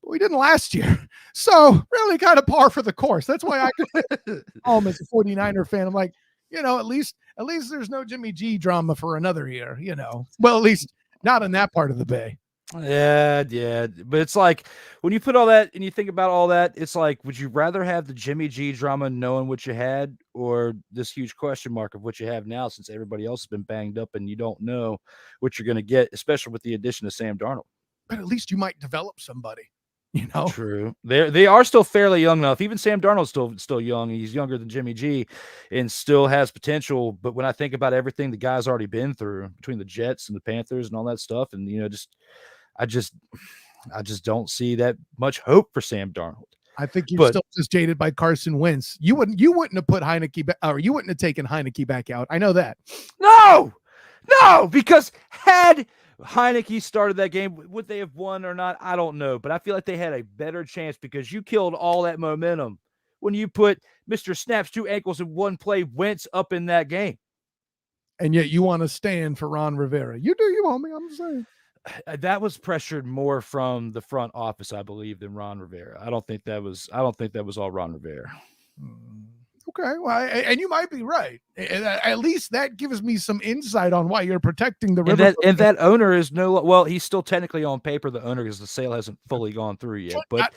But we didn't last year. So really kind of par for the course. That's why I as a 49er fan, I'm like, at least there's no Jimmy G drama for another year, Well, at least not in that part of the Bay. Yeah. But it's like when you put all that and you think about all that, it's like, would you rather have the Jimmy G drama knowing what you had or this huge question mark of what you have now since everybody else has been banged up and you don't know what you're going to get, especially with the addition of Sam Darnold? But at least you might develop somebody, True. They are still fairly young enough. Even Sam Darnold's still young. He's younger than Jimmy G and still has potential. But when I think about everything the guy's already been through between the Jets and the Panthers and all that stuff, and I just don't see that much hope for Sam Darnold. I think you're still just jaded by Carson Wentz. You wouldn't have put Heineke back, or you wouldn't have taken Heineke back out. I know that. No, because had Heineke started that game, would they have won or not? I don't know, but I feel like they had a better chance because you killed all that momentum when you put Mr. Snaps 2 ankles in one play Wentz up in that game. And yet you want to stand for Ron Rivera. You do, you homie. I'm saying. That was pressured more from the front office, I believe, than Ron Rivera. I don't think that was all Ron Rivera. Okay, well, and you might be right. At least that gives me some insight on why you're protecting the river. And that owner is he's still technically on paper the owner because the sale hasn't fully gone through yet. But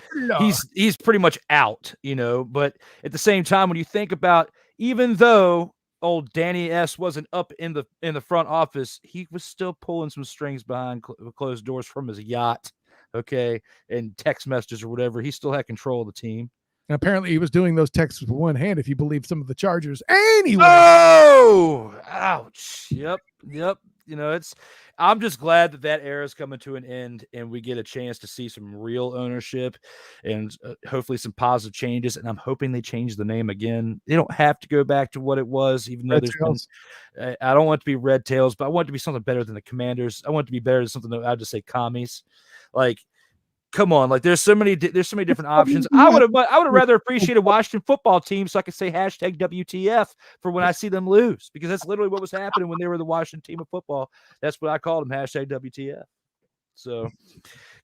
he's pretty much out, But at the same time, when you think about, even though old Danny S wasn't up in the front office, he was still pulling some strings behind closed doors from his yacht, okay, and text messages or whatever. He still had control of the team. And apparently he was doing those texts with one hand, if you believe some of the Chargers. Anyway. Oh, ouch. Yep. I'm just glad that era is coming to an end and we get a chance to see some real ownership and hopefully some positive changes. And I'm hoping they change the name again. They don't have to go back to what it was, even though I don't want it to be Red Tails, but I want it to be something better than the Commanders. I want it to be better than something that I'd just say commies. Like, come on, like there's so many different options. I would have rather appreciated Washington football team so I could say hashtag WTF for when I see them lose, because that's literally what was happening when they were the Washington team of football. That's what I called them, hashtag WTF. So,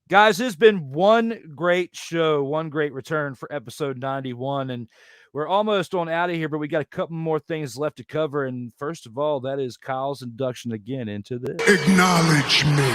guys, it's been one great show, one great return for episode 91. And we're almost on out of here, but we got a couple more things left to cover. And first of all, that is Kyle's induction again into this. Acknowledge me.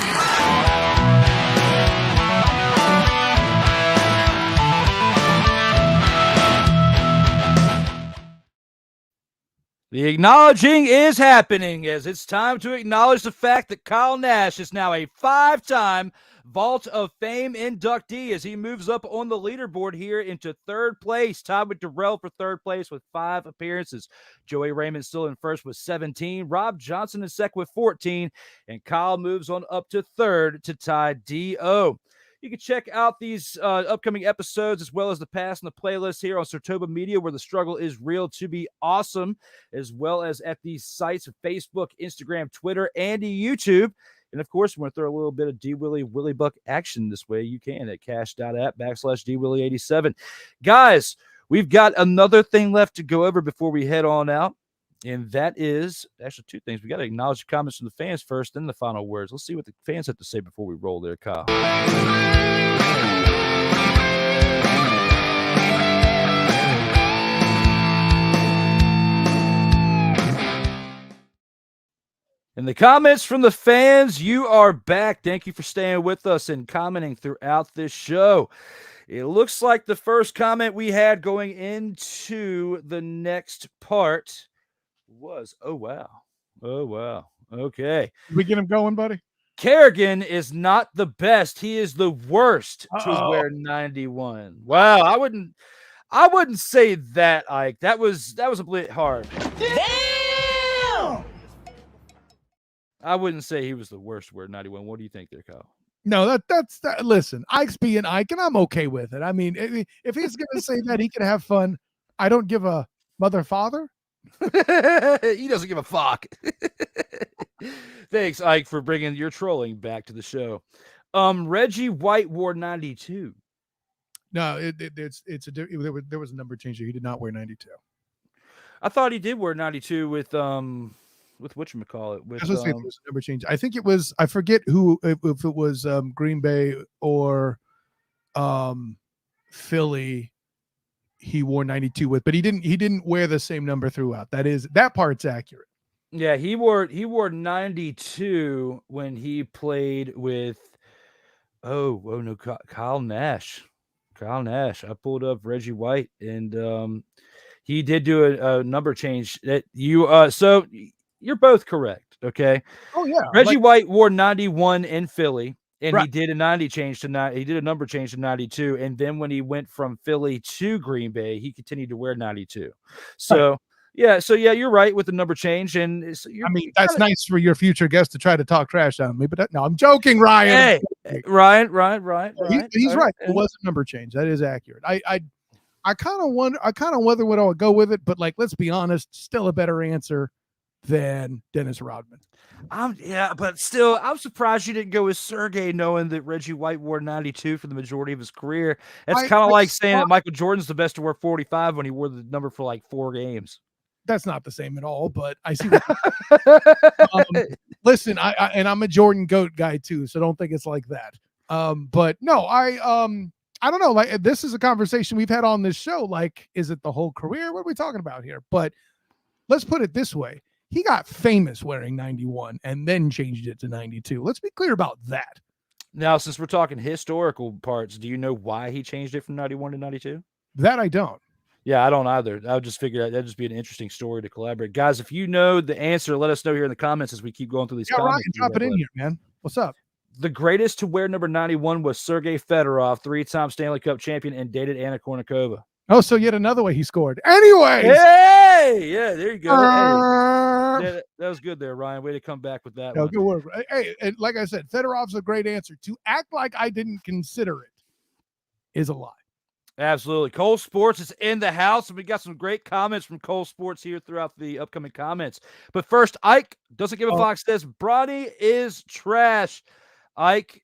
The acknowledging is happening as it's time to acknowledge the fact that Kyle Nash is now a 5-time Vault of Fame inductee as he moves up on the leaderboard here into third place, tied with Darrell for third place with 5 appearances. Joey Raymond still in first with 17, Rob Johnson in second with 14, and Kyle moves on up to third to tie D.O. You can check out these upcoming episodes as well as the past and the playlist here on SIRTOBA Media, where the struggle is real to be awesome, as well as at these sites of Facebook, Instagram, Twitter, and YouTube. And of course, we want to throw a little bit of D Willie Willie Buck action this way. You can at cash.app/D Willie 87. Guys, we've got another thing left to go over before we head on out. And that is actually 2 things. We got to acknowledge the comments from the fans first, then the final words. Let's see what the fans have to say before we roll there, Kyle. And the comments from the fans, you are back. Thank you for staying with us and commenting throughout this show. It looks like the first comment we had going into the next part was, oh, wow. Okay. Did we get him going, buddy? Kerrigan is not the best. He is the worst to wear 91. Wow. I wouldn't say that, Ike. That was a bit hard. Damn! I wouldn't say he was the worst to wear 91. What do you think there, Kyle? No, that's listen, Ike's being Ike, and I'm okay with it. I mean, if he's gonna say that, he can have fun. I don't give a mother father. He doesn't give a fuck. Thanks, Ike, for bringing your trolling back to the show. Reggie White wore 92. No, there was a number change here. He did not wear 92. I thought he did wear 92 with whatchamacallit. With I was saying there was a number change. I think it was, I forget who, if it was Green Bay or Philly. He wore 92 with, but he didn't wear the same number throughout. That part's accurate. Yeah, he wore 92 when he played with Kyle Nash. I pulled up Reggie White, and he did do a number change that you so you're both correct, okay? Oh yeah. Reggie White wore 91 in Philly. And right. He did a he did a number change to 92. And then when he went from Philly to Green Bay, he continued to wear 92. So, right. Yeah, you're right with the number change. And that's nice for your future guest to try to talk trash on me. But no, I'm joking, Ryan. Hey, Ryan. He's right. It was a number change. That is accurate. I kind of wonder what I would go with it. But let's be honest, still a better answer than Dennis Rodman. But still, I'm surprised you didn't go with Sergey, knowing that Reggie White wore 92 for the majority of his career. That's kind of like saying that Michael Jordan's the best to wear 45 when he wore the number for 4 games. That's not the same at all, but I see. Listen, I'm a Jordan GOAT guy too, so don't think it's like that. But no, I don't know. This is a conversation we've had on this show. Is it the whole career? What are we talking about here? But let's put it this way. He got famous wearing 91 and then changed it to 92. Let's be clear about that. Now, since we're talking historical parts, do you know why he changed it from 91 to 92? That I don't. Yeah, I don't either. I would just figure that'd just be an interesting story to collaborate. Guys, if you know the answer, let us know here in the comments as we keep going through these comments. Ryan, drop it in here, man. What's up? The greatest to wear number 91 was Sergei Fedorov, 3-time Stanley Cup champion, and dated Anna Kournikova. Oh, so yet another way he scored. Anyways. Hey, yeah, there you go. Hey. That was good there, Ryan. Way to come back with that one. Good work. Hey, and like I said, Fedorov's a great answer. To act like I didn't consider it is a lie. Absolutely. Cole Sports is in the house, and we got some great comments from Cole Sports here throughout the upcoming comments. But first, Ike doesn't give a fuck, says Bronny is trash. Ike,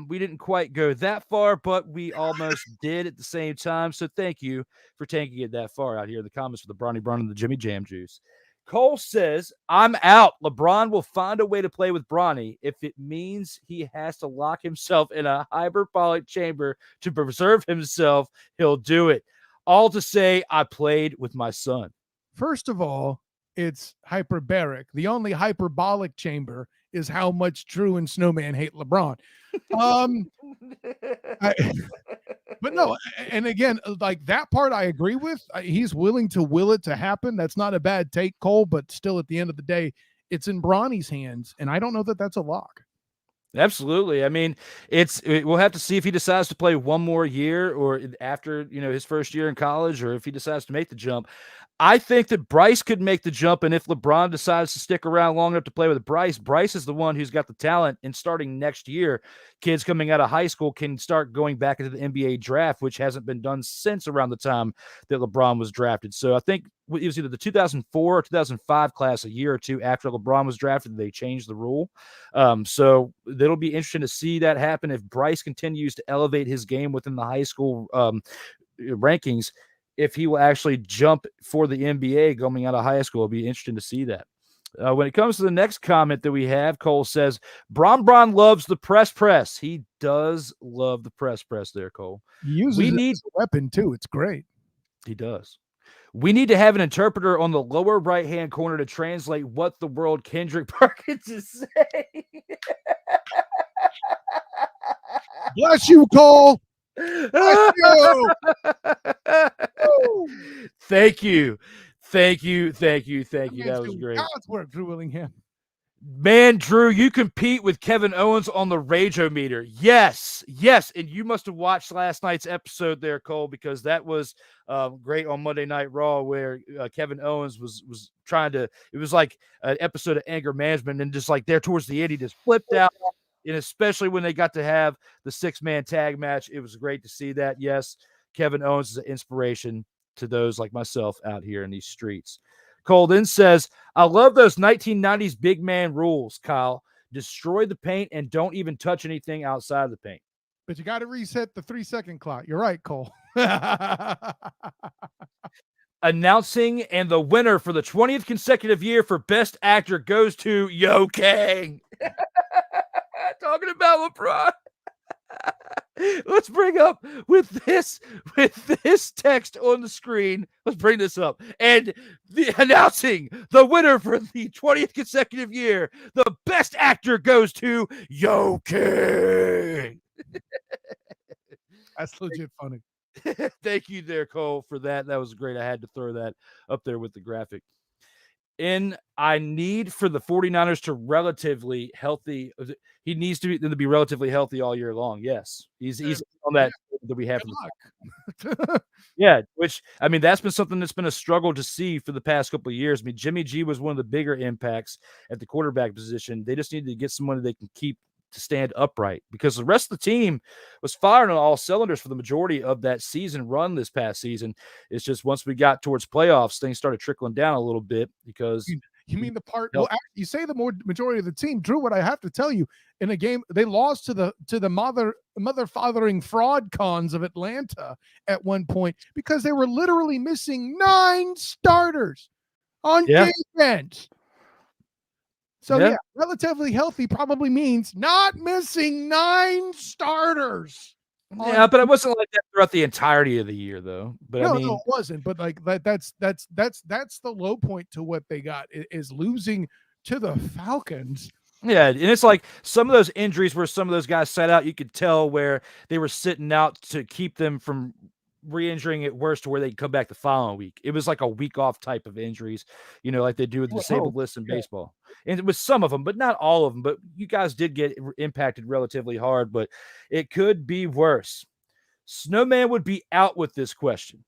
we didn't quite go that far, but we almost did at the same time. So thank you for taking it that far out here in the comments for the Bronny Brun and the Jimmy Jam Juice. Cole says, I'm out. LeBron will find a way to play with Bronny. If it means he has to lock himself in a hyperbolic chamber to preserve himself, he'll do it. All to say, I played with my son. First of all, it's hyperbaric. The only hyperbolic chamber is how much Drew and Snowman hate LeBron. But no, and again, like that part I agree with. He's willing to will it to happen. That's not a bad take, Cole, but still at the end of the day, it's in Bronny's hands, and I don't know that that's a lock. Absolutely. I mean, we'll have to see if he decides to play one more year or after, his first year in college, or if he decides to make the jump. I think that Bryce could make the jump, and if LeBron decides to stick around long enough to play with Bryce is the one who's got the talent, and starting next year, kids coming out of high school can start going back into the NBA draft, which hasn't been done since around the time that LeBron was drafted. So I think it was either the 2004 or 2005 class, a year or two after LeBron was drafted, they changed the rule. So it'll be interesting to see that happen if Bryce continues to elevate his game within the high school rankings. If he will actually jump for the NBA coming out of high school, it'll be interesting to see that. When it comes to the next comment that we have, Cole says, Bron loves the press. He does love the press there, Cole. He uses it as a weapon, too. It's great. He does. We need to have an interpreter on the lower right-hand corner to translate what the world Kendrick Perkins is saying. Bless you, Cole. Bless you. Thank you. That was great. God's work, Drew Willingham. Man, Drew, you compete with Kevin Owens on the Rageometer. Yes. And you must have watched last night's episode there, Cole, because that was great on Monday Night Raw, where Kevin Owens was trying to, it was like an episode of anger management, and just like there towards the end, he just flipped out. And especially when they got to have the 6-man tag match, it was great to see that. Yes, Kevin Owens is an inspiration to those like myself out here in these streets. Cole then says, I love those 1990s big man rules, Kyle. Destroy the paint and don't even touch anything outside of the paint. But you got to reset the 3-second clock. You're right, Cole. Announcing, and the winner for the 20th consecutive year for Best Actor goes to Yo Kang. Talking about LeBron. Let's bring up with this text on the screen. Let's bring this up. And announcing the winner for the 20th consecutive year, the Best Actor goes to Yo King. That's legit funny. Thank you there, Cole, for that. That was great. I had to throw that up there with the graphic. I need for the 49ers to relatively healthy. He needs to be relatively healthy all year long. Yes. He's on that we have. Yeah. Which, I mean, that's been something that's been a struggle to see for the past couple of years. I mean, Jimmy G was one of the bigger impacts at the quarterback position. They just needed to get someone they can keep to stand upright, because the rest of the team was firing on all cylinders for the majority of that season run this past season. It's just once we got towards playoffs, things started trickling down a little bit because you mean the part, well, you say the majority of the team, Drew, what I have to tell you, in a game, they lost to the mother-fathering fraud cons of Atlanta at one point because they were literally missing 9 starters on defense. So, yeah, relatively healthy probably means not missing 9 starters. Yeah, but it wasn't like that throughout the entirety of the year, though. But no, I mean, no, it wasn't. But like that's the low point to what they got is losing to the Falcons. Yeah, and it's like some of those injuries where some of those guys sat out, you could tell where they were sitting out to keep them from re-injuring it worse to where they could come back the following week. It was like a week off type of injuries, like they do with the disabled list in baseball. And it was some of them, but not all of them. But you guys did get impacted relatively hard, but it could be worse. Snowman would be out with this question.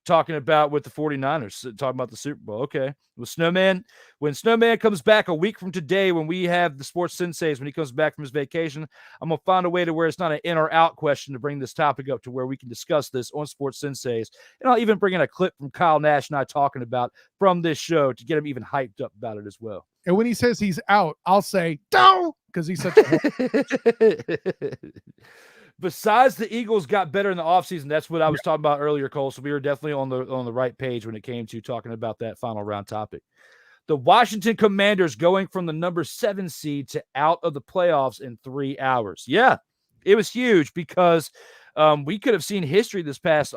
Talking about with the 49ers, talking about the Super Bowl. Okay. With Snowman, when Snowman comes back a week from today, when we have the Sports Senseis, when he comes back from his vacation, I'm going to find a way to where it's not an in or out question to bring this topic up to where we can discuss this on Sports Senseis. And I'll even bring in a clip from Kyle Nash and I talking about from this show to get him even hyped up about it as well. And when he says he's out, I'll say, don't, because he's such a Besides, the Eagles got better in the offseason. That's what I was talking about earlier, Cole. So we were definitely on the right page when it came to talking about that final round topic. The Washington Commanders going from the number 7 seed to out of the playoffs in 3 hours. Yeah, it was huge because we could have seen history this past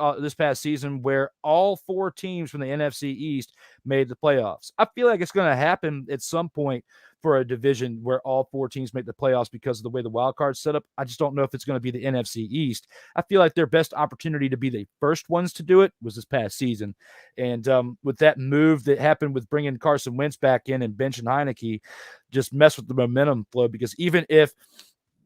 season where all 4 teams from the NFC East made the playoffs. I feel like it's going to happen at some point for a division where all 4 teams make the playoffs because of the way the wild card's set up. I just don't know if it's going to be the NFC East. I feel like their best opportunity to be the first ones to do it was this past season. And with that move that happened with bringing Carson Wentz back in and benching Heineke, just mess with the momentum flow, because even if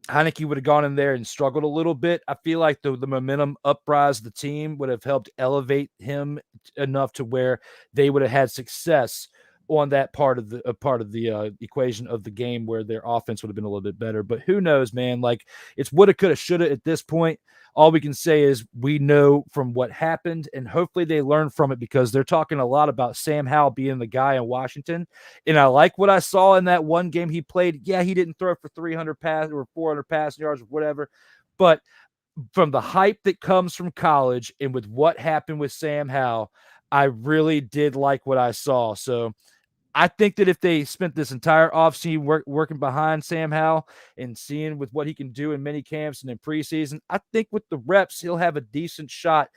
Heineke would have gone in there and struggled a little bit, I feel like the momentum uprise the team would have helped elevate him enough to where they would have had success on that part of the equation of the game, where their offense would have been a little bit better. But who knows, man? Like, it's woulda, coulda, shoulda at this point. All we can say is we know from what happened, and hopefully they learn from it, because they're talking a lot about Sam Howell being the guy in Washington. And I like what I saw in that one game he played. Yeah, he didn't throw for 300 pass or 400 passing yards or whatever, but from the hype that comes from college and with what happened with Sam Howell, I really did like what I saw. So I think that if they spent this entire offseason working behind Sam Howell and seeing with what he can do in mini camps and in preseason, I think with the reps, he'll have a decent shot,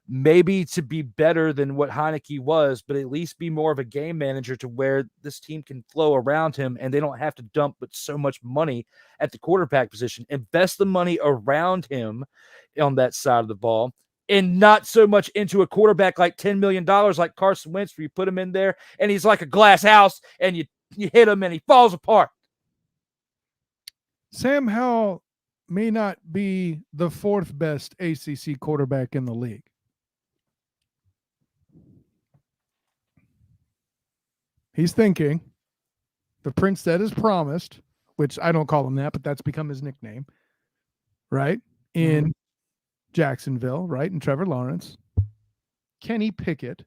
maybe to be better than what Heineke was, but at least be more of a game manager to where this team can flow around him and they don't have to dump with so much money at the quarterback position. Invest the money around him on that side of the ball, and not so much into a quarterback like $10 million like Carson Wentz, where you put him in there and he's like a glass house and you hit him and he falls apart. Sam Howell may not be the 4th best ACC quarterback in the league. He's thinking the prince that is promised, which I don't call him that, but that's become his nickname, right? In Jacksonville, right? And Trevor Lawrence. Kenny Pickett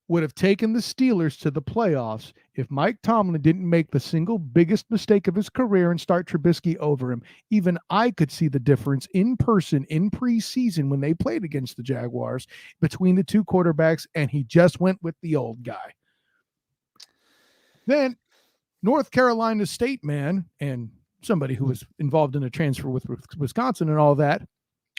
would have taken the Steelers to the playoffs if Mike Tomlin didn't make the single biggest mistake of his career and start Trubisky over him. Even I could see the difference in person in preseason when they played against the Jaguars between the 2 quarterbacks, and he just went with the old guy. Then North Carolina State man, and somebody who was involved in a transfer with Wisconsin and all that,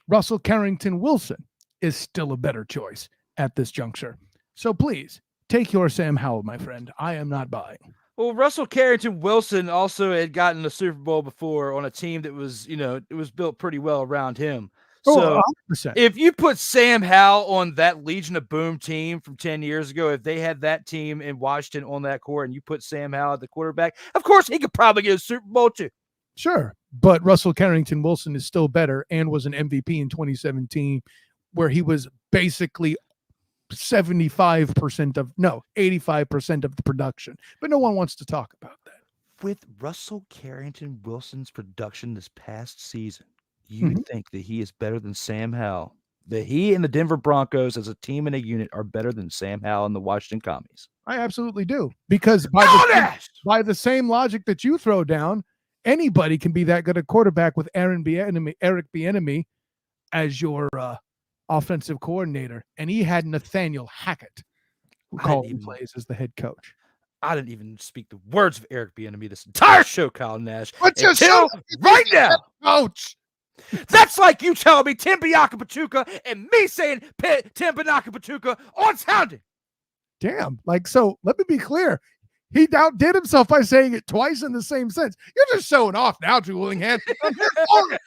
Russell Carrington Wilson is still a better choice at this juncture. So please take your Sam Howell, my friend. I am not buying. Well, Russell Carrington Wilson also had gotten the Super Bowl before on a team that was, it was built pretty well around him. So 100%. If you put Sam Howell on that Legion of Boom team from 10 years ago, if they had that team in Washington on that court and you put Sam Howell at the quarterback, of course he could probably get a Super Bowl too. Sure, but Russell Carrington Wilson is still better and was an MVP in 2017, where he was basically 85% of the production. But no one wants to talk about that. With Russell Carrington Wilson's production this past season, you think that he is better than Sam Howell? That he and the Denver Broncos as a team and a unit are better than Sam Howell and the Washington Commies? I absolutely do. Because by the same logic that you throw down, anybody can be that good a quarterback with Eric Bieniemy as your offensive coordinator. And he had Nathaniel Hackett, who called plays as the head coach. I didn't even speak the words of Eric Bieniemy this entire show, Kyle Nash. What's your show right now? Coach. That's like you telling me Tim Bianca-Pachuca and me saying Tim Bianca-Pachuca on sounding. Damn. So let me be clear. He outdid himself by saying it twice in the same sense. You're just showing off now, Drew Willingham. I'm here for it.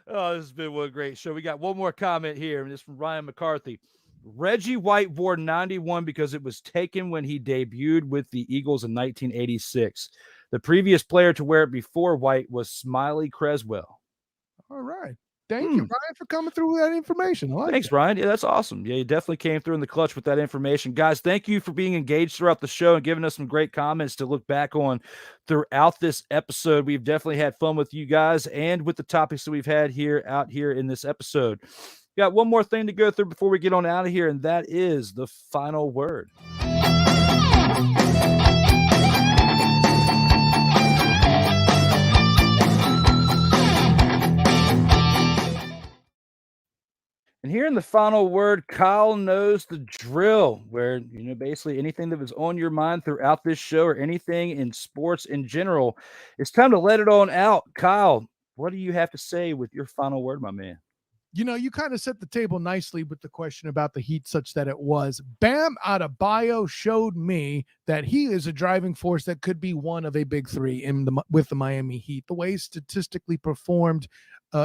Oh, this has been one great show. We got one more comment here, and it's from Ryan McCarthy. Reggie White wore 91 because it was taken when he debuted with the Eagles in 1986. The previous player to wear it before White was Smiley Creswell. All right. Thank you, Ryan, for coming through with that information. Thanks, Ryan. Yeah, that's awesome. Yeah, you definitely came through in the clutch with that information. Guys, thank you for being engaged throughout the show and giving us some great comments to look back on throughout this episode. We've definitely had fun with you guys and with the topics that we've had out here in this episode. Got one more thing to go through before we get on out of here, and that is the final word. And here in the final word, Kyle knows the drill, where, basically anything that was on your mind throughout this show or anything in sports in general, it's time to let it on out. Kyle, what do you have to say with your final word, my man? You kind of set the table nicely with the question about the Heat, such that it was. Bam Adebayo showed me that he is a driving force that could be one of a big three with the Miami Heat. The way he statistically performed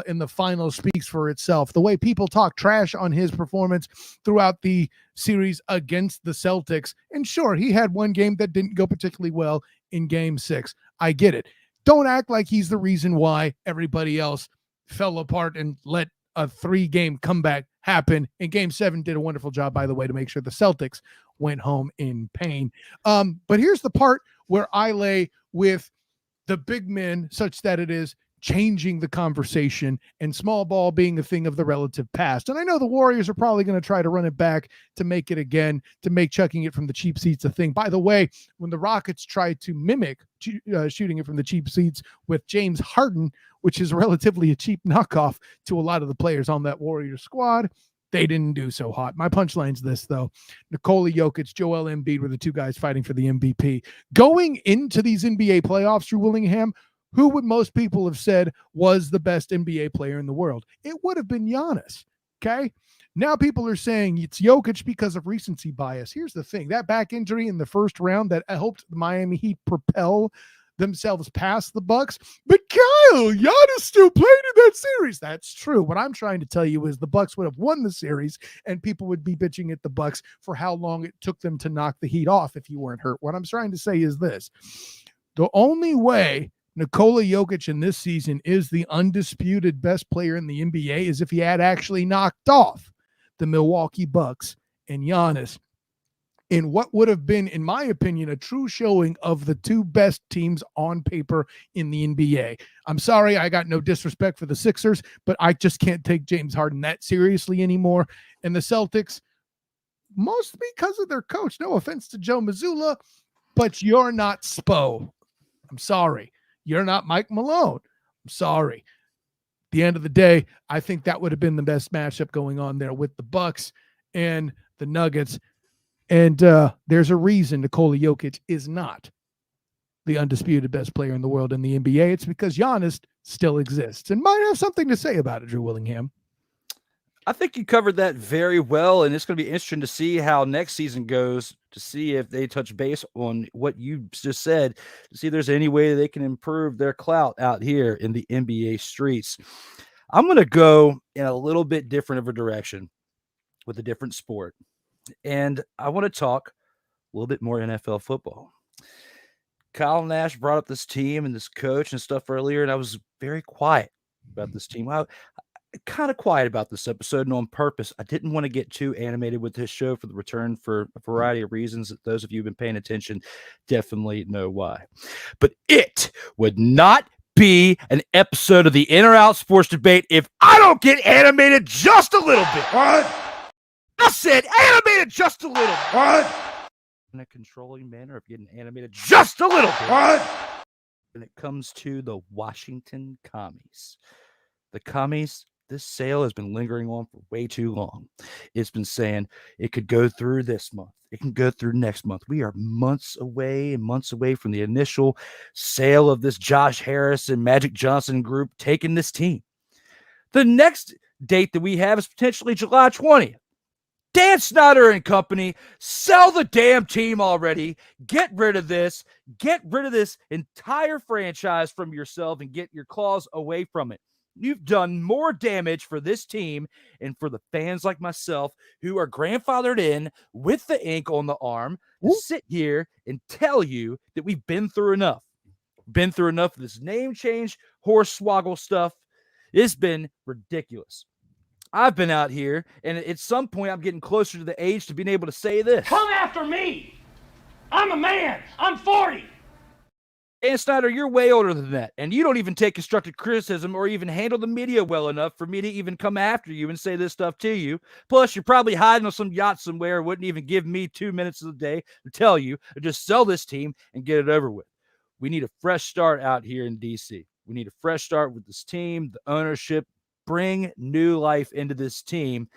in the final speaks for itself. The way people talk trash on his performance throughout the series against the Celtics. And sure, he had one game that didn't go particularly well in Game 6. I get it. Don't act like he's the reason why everybody else fell apart and let a 3-game comeback happen. And Game 7 did a wonderful job, by the way, to make sure the Celtics went home in pain. But here's the part where I lay with the big men, such that it is changing the conversation and small ball being a thing of the relative past. And I know the Warriors are probably going to try to run it back to make it again, to make chucking it from the cheap seats a thing. By the way, when the Rockets tried to mimic shooting it from the cheap seats with James Harden, which is relatively a cheap knockoff to a lot of the players on that Warriors squad, they didn't do so hot. My punchline's this, though. Nikola Jokic, Joel Embiid were the two guys fighting for the MVP. Going into these NBA playoffs, Drew Willingham, who would most people have said was the best NBA player in the world? It would have been Giannis, okay? Now people are saying it's Jokic because of recency bias. Here's the thing. That back injury in the first round that I hoped the Miami Heat propel themselves past the Bucks. But Kyle, Giannis still played in that series. That's true. What I'm trying to tell you is the Bucks would have won the series and people would be bitching at the Bucks for how long it took them to knock the Heat off if you weren't hurt. What I'm trying to say is this. The only way Nikola Jokic in this season is the undisputed best player in the NBA is if he had actually knocked off the Milwaukee Bucks and Giannis in what would have been, in my opinion, a true showing of the two best teams on paper in the NBA. I'm sorry, I got no disrespect for the Sixers, but I just can't take James Harden that seriously anymore. And the Celtics, mostly because of their coach, no offense to Joe Mazzulla, but you're not Spo. I'm sorry. You're not Mike Malone. I'm sorry. At the end of the day, I think that would have been the best matchup going on there with the Bucks and the Nuggets. And there's a reason Nikola Jokic is not the undisputed best player in the world in the NBA. It's because Giannis still exists and might have something to say about it, Drew Willingham. I think you covered that very well, and it's going to be interesting to see how next season goes, to see if they touch base on what you just said, to see if there's any way they can improve their clout out here in the NBA streets. I'm going to go in a little bit different of a direction with a different sport, and I want to talk a little bit more NFL football. Kyle Nash brought up this team and this coach and stuff earlier, and I was very quiet about this team. Kind of quiet about this episode, and on purpose. I didn't want to get too animated with this show for the return for a variety of reasons that those of you who've been paying attention definitely know why. But it would not be an episode of the In or Out Sports Debate if I don't get animated just a little bit. What? I said animated just a little bit. What? In a controlling manner of getting animated just a little bit. What? When it comes to the Washington Commies. The Commies, this sale has been lingering on for way too long. It's been saying it could go through this month. It can go through next month. We are months away from the initial sale of this Josh Harris and Magic Johnson group taking this team. The next date that we have is potentially July 20th. Dan Snyder and company, sell the damn team already. Get rid of this. Get rid of this entire franchise from yourself and get your claws away from it. You've done more damage for this team and for the fans like myself who are grandfathered in with the ink on the arm to sit here and tell you that we've been through enough. Been through enough of this name change, horse swoggle stuff. It's been ridiculous. I've been out here, and at some point I'm getting closer to the age to being able to say this. Come after me! I'm a man! I'm 40! Dan Snyder, you're way older than that, and you don't even take constructive criticism or even handle the media well enough for me to even come after you and say this stuff to you. Plus, you're probably hiding on some yacht somewhere, wouldn't even give me 2 minutes of the day to tell you to just sell this team and get it over with. We need a fresh start out here in D.C. We need a fresh start with this team, the ownership, bring new life into this team.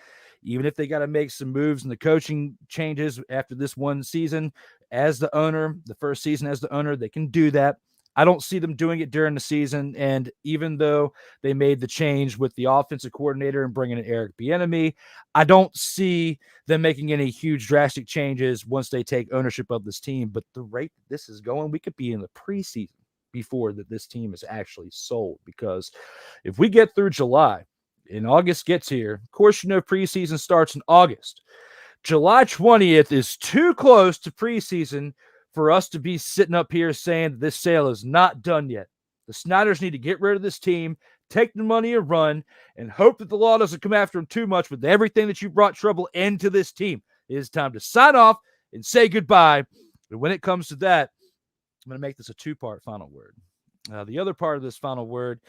Even if they got to make some moves and the coaching changes after this one season as the owner, the first season as the owner, they can do that. I don't see them doing it during the season. And even though they made the change with the offensive coordinator and bringing in Eric Bieniemy, I don't see them making any huge drastic changes once they take ownership of this team. But the rate this is going, we could be in the preseason before that this team is actually sold. Because if we get through July and August gets here, of course, preseason starts in August. July 20th is too close to preseason for us to be sitting up here saying that this sale is not done yet. The Snyders need to get rid of this team, take the money and run, and hope that the law doesn't come after them too much with everything that you brought trouble into this team. It is time to sign off and say goodbye. And when it comes to that, I'm going to make this a two-part final word. The other part of this final word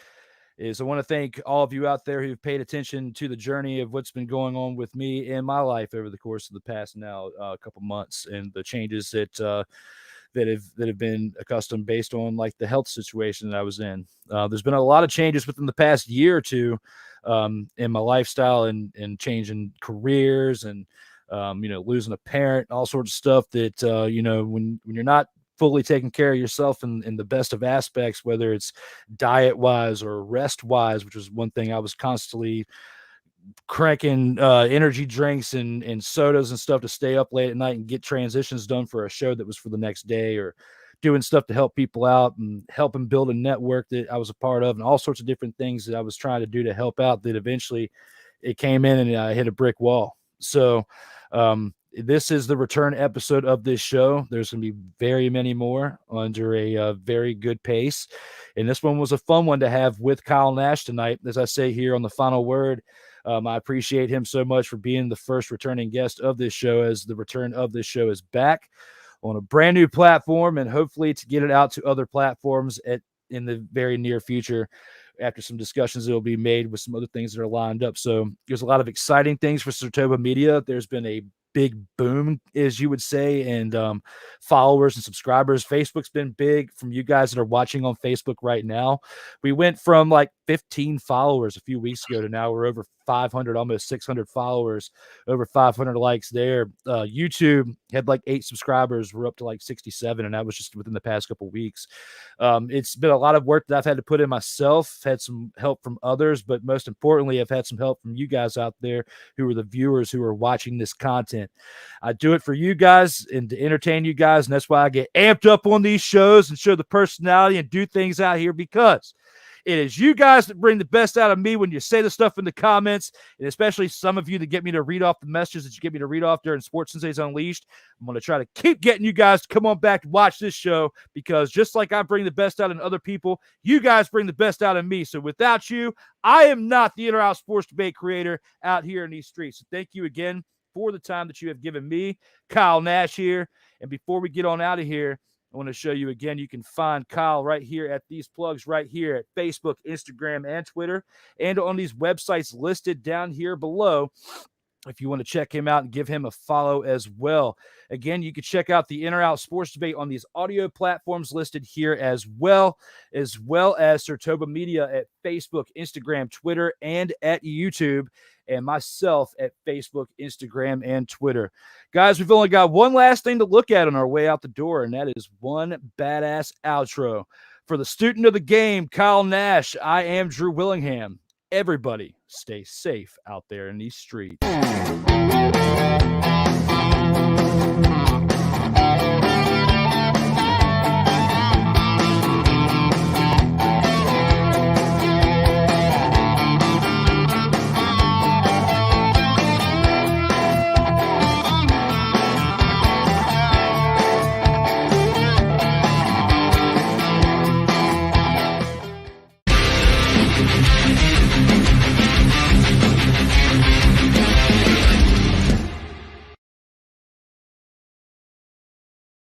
is I want to thank all of you out there who've paid attention to the journey of what's been going on with me in my life over the course of the past now couple months, and the changes that have been accustomed based on like the health situation that I was in. There's been a lot of changes within the past year or two in my lifestyle and changing careers and losing a parent, all sorts of stuff that when you're not fully taking care of yourself in the best of aspects, whether it's diet wise or rest wise, which was one thing I was constantly cranking energy drinks and sodas and stuff to stay up late at night and get transitions done for a show that was for the next day, or doing stuff to help people out and helping build a network that I was a part of, and all sorts of different things that I was trying to do to help out, that eventually it came in and I hit a brick wall. So this is the return episode of this show. There's going to be very many more under a very good pace. And this one was a fun one to have with Kyle Nash tonight. As I say here on the final word, I appreciate him so much for being the first returning guest of this show, as the return of this show is back on a brand new platform, and hopefully to get it out to other platforms in the very near future after some discussions that will be made with some other things that are lined up. So there's a lot of exciting things for SIRTOBA Media. There's been a big boom, as you would say, and followers and subscribers. Facebook's been big from you guys that are watching on Facebook right now. We went from like 15 followers a few weeks ago to now we're over 500, almost 600 followers, over 500 likes there. YouTube had like 8 subscribers. We're up to like 67, and that was just within the past couple of weeks. It's been a lot of work that I've had to put in myself, had some help from others, but most importantly, I've had some help from you guys out there who are the viewers who are watching this content. I do it for you guys and to entertain you guys, and that's why I get amped up on these shows and show the personality and do things out here, because it is you guys that bring the best out of me when you say the stuff in the comments, and especially some of you that get me to read off the messages that you get me to read off during Sports Sensays Unleashed. I'm going to try to keep getting you guys to come on back to watch this show, because just like I bring the best out in other people, you guys bring the best out of me. So without you, I am not the inaugural sports debate creator out here in these streets. So thank you again for the time that you have given me. Kyle Nash here. And before we get on out of here, I want to show you again, you can find Kyle right here at these plugs right here at Facebook, Instagram, and Twitter, and on these websites listed down here below if you want to check him out and give him a follow as well. Again, you can check out the In or Out Sports Debate on these audio platforms listed here as well as SIRTOBA Media at Facebook, Instagram, Twitter, and at YouTube, and myself at Facebook, Instagram, and Twitter. Guys, we've only got one last thing to look at on our way out the door, and that is one badass outro. For the student of the game, Kyle Nash, I am Drew Willingham. Everybody stay safe out there in these streets.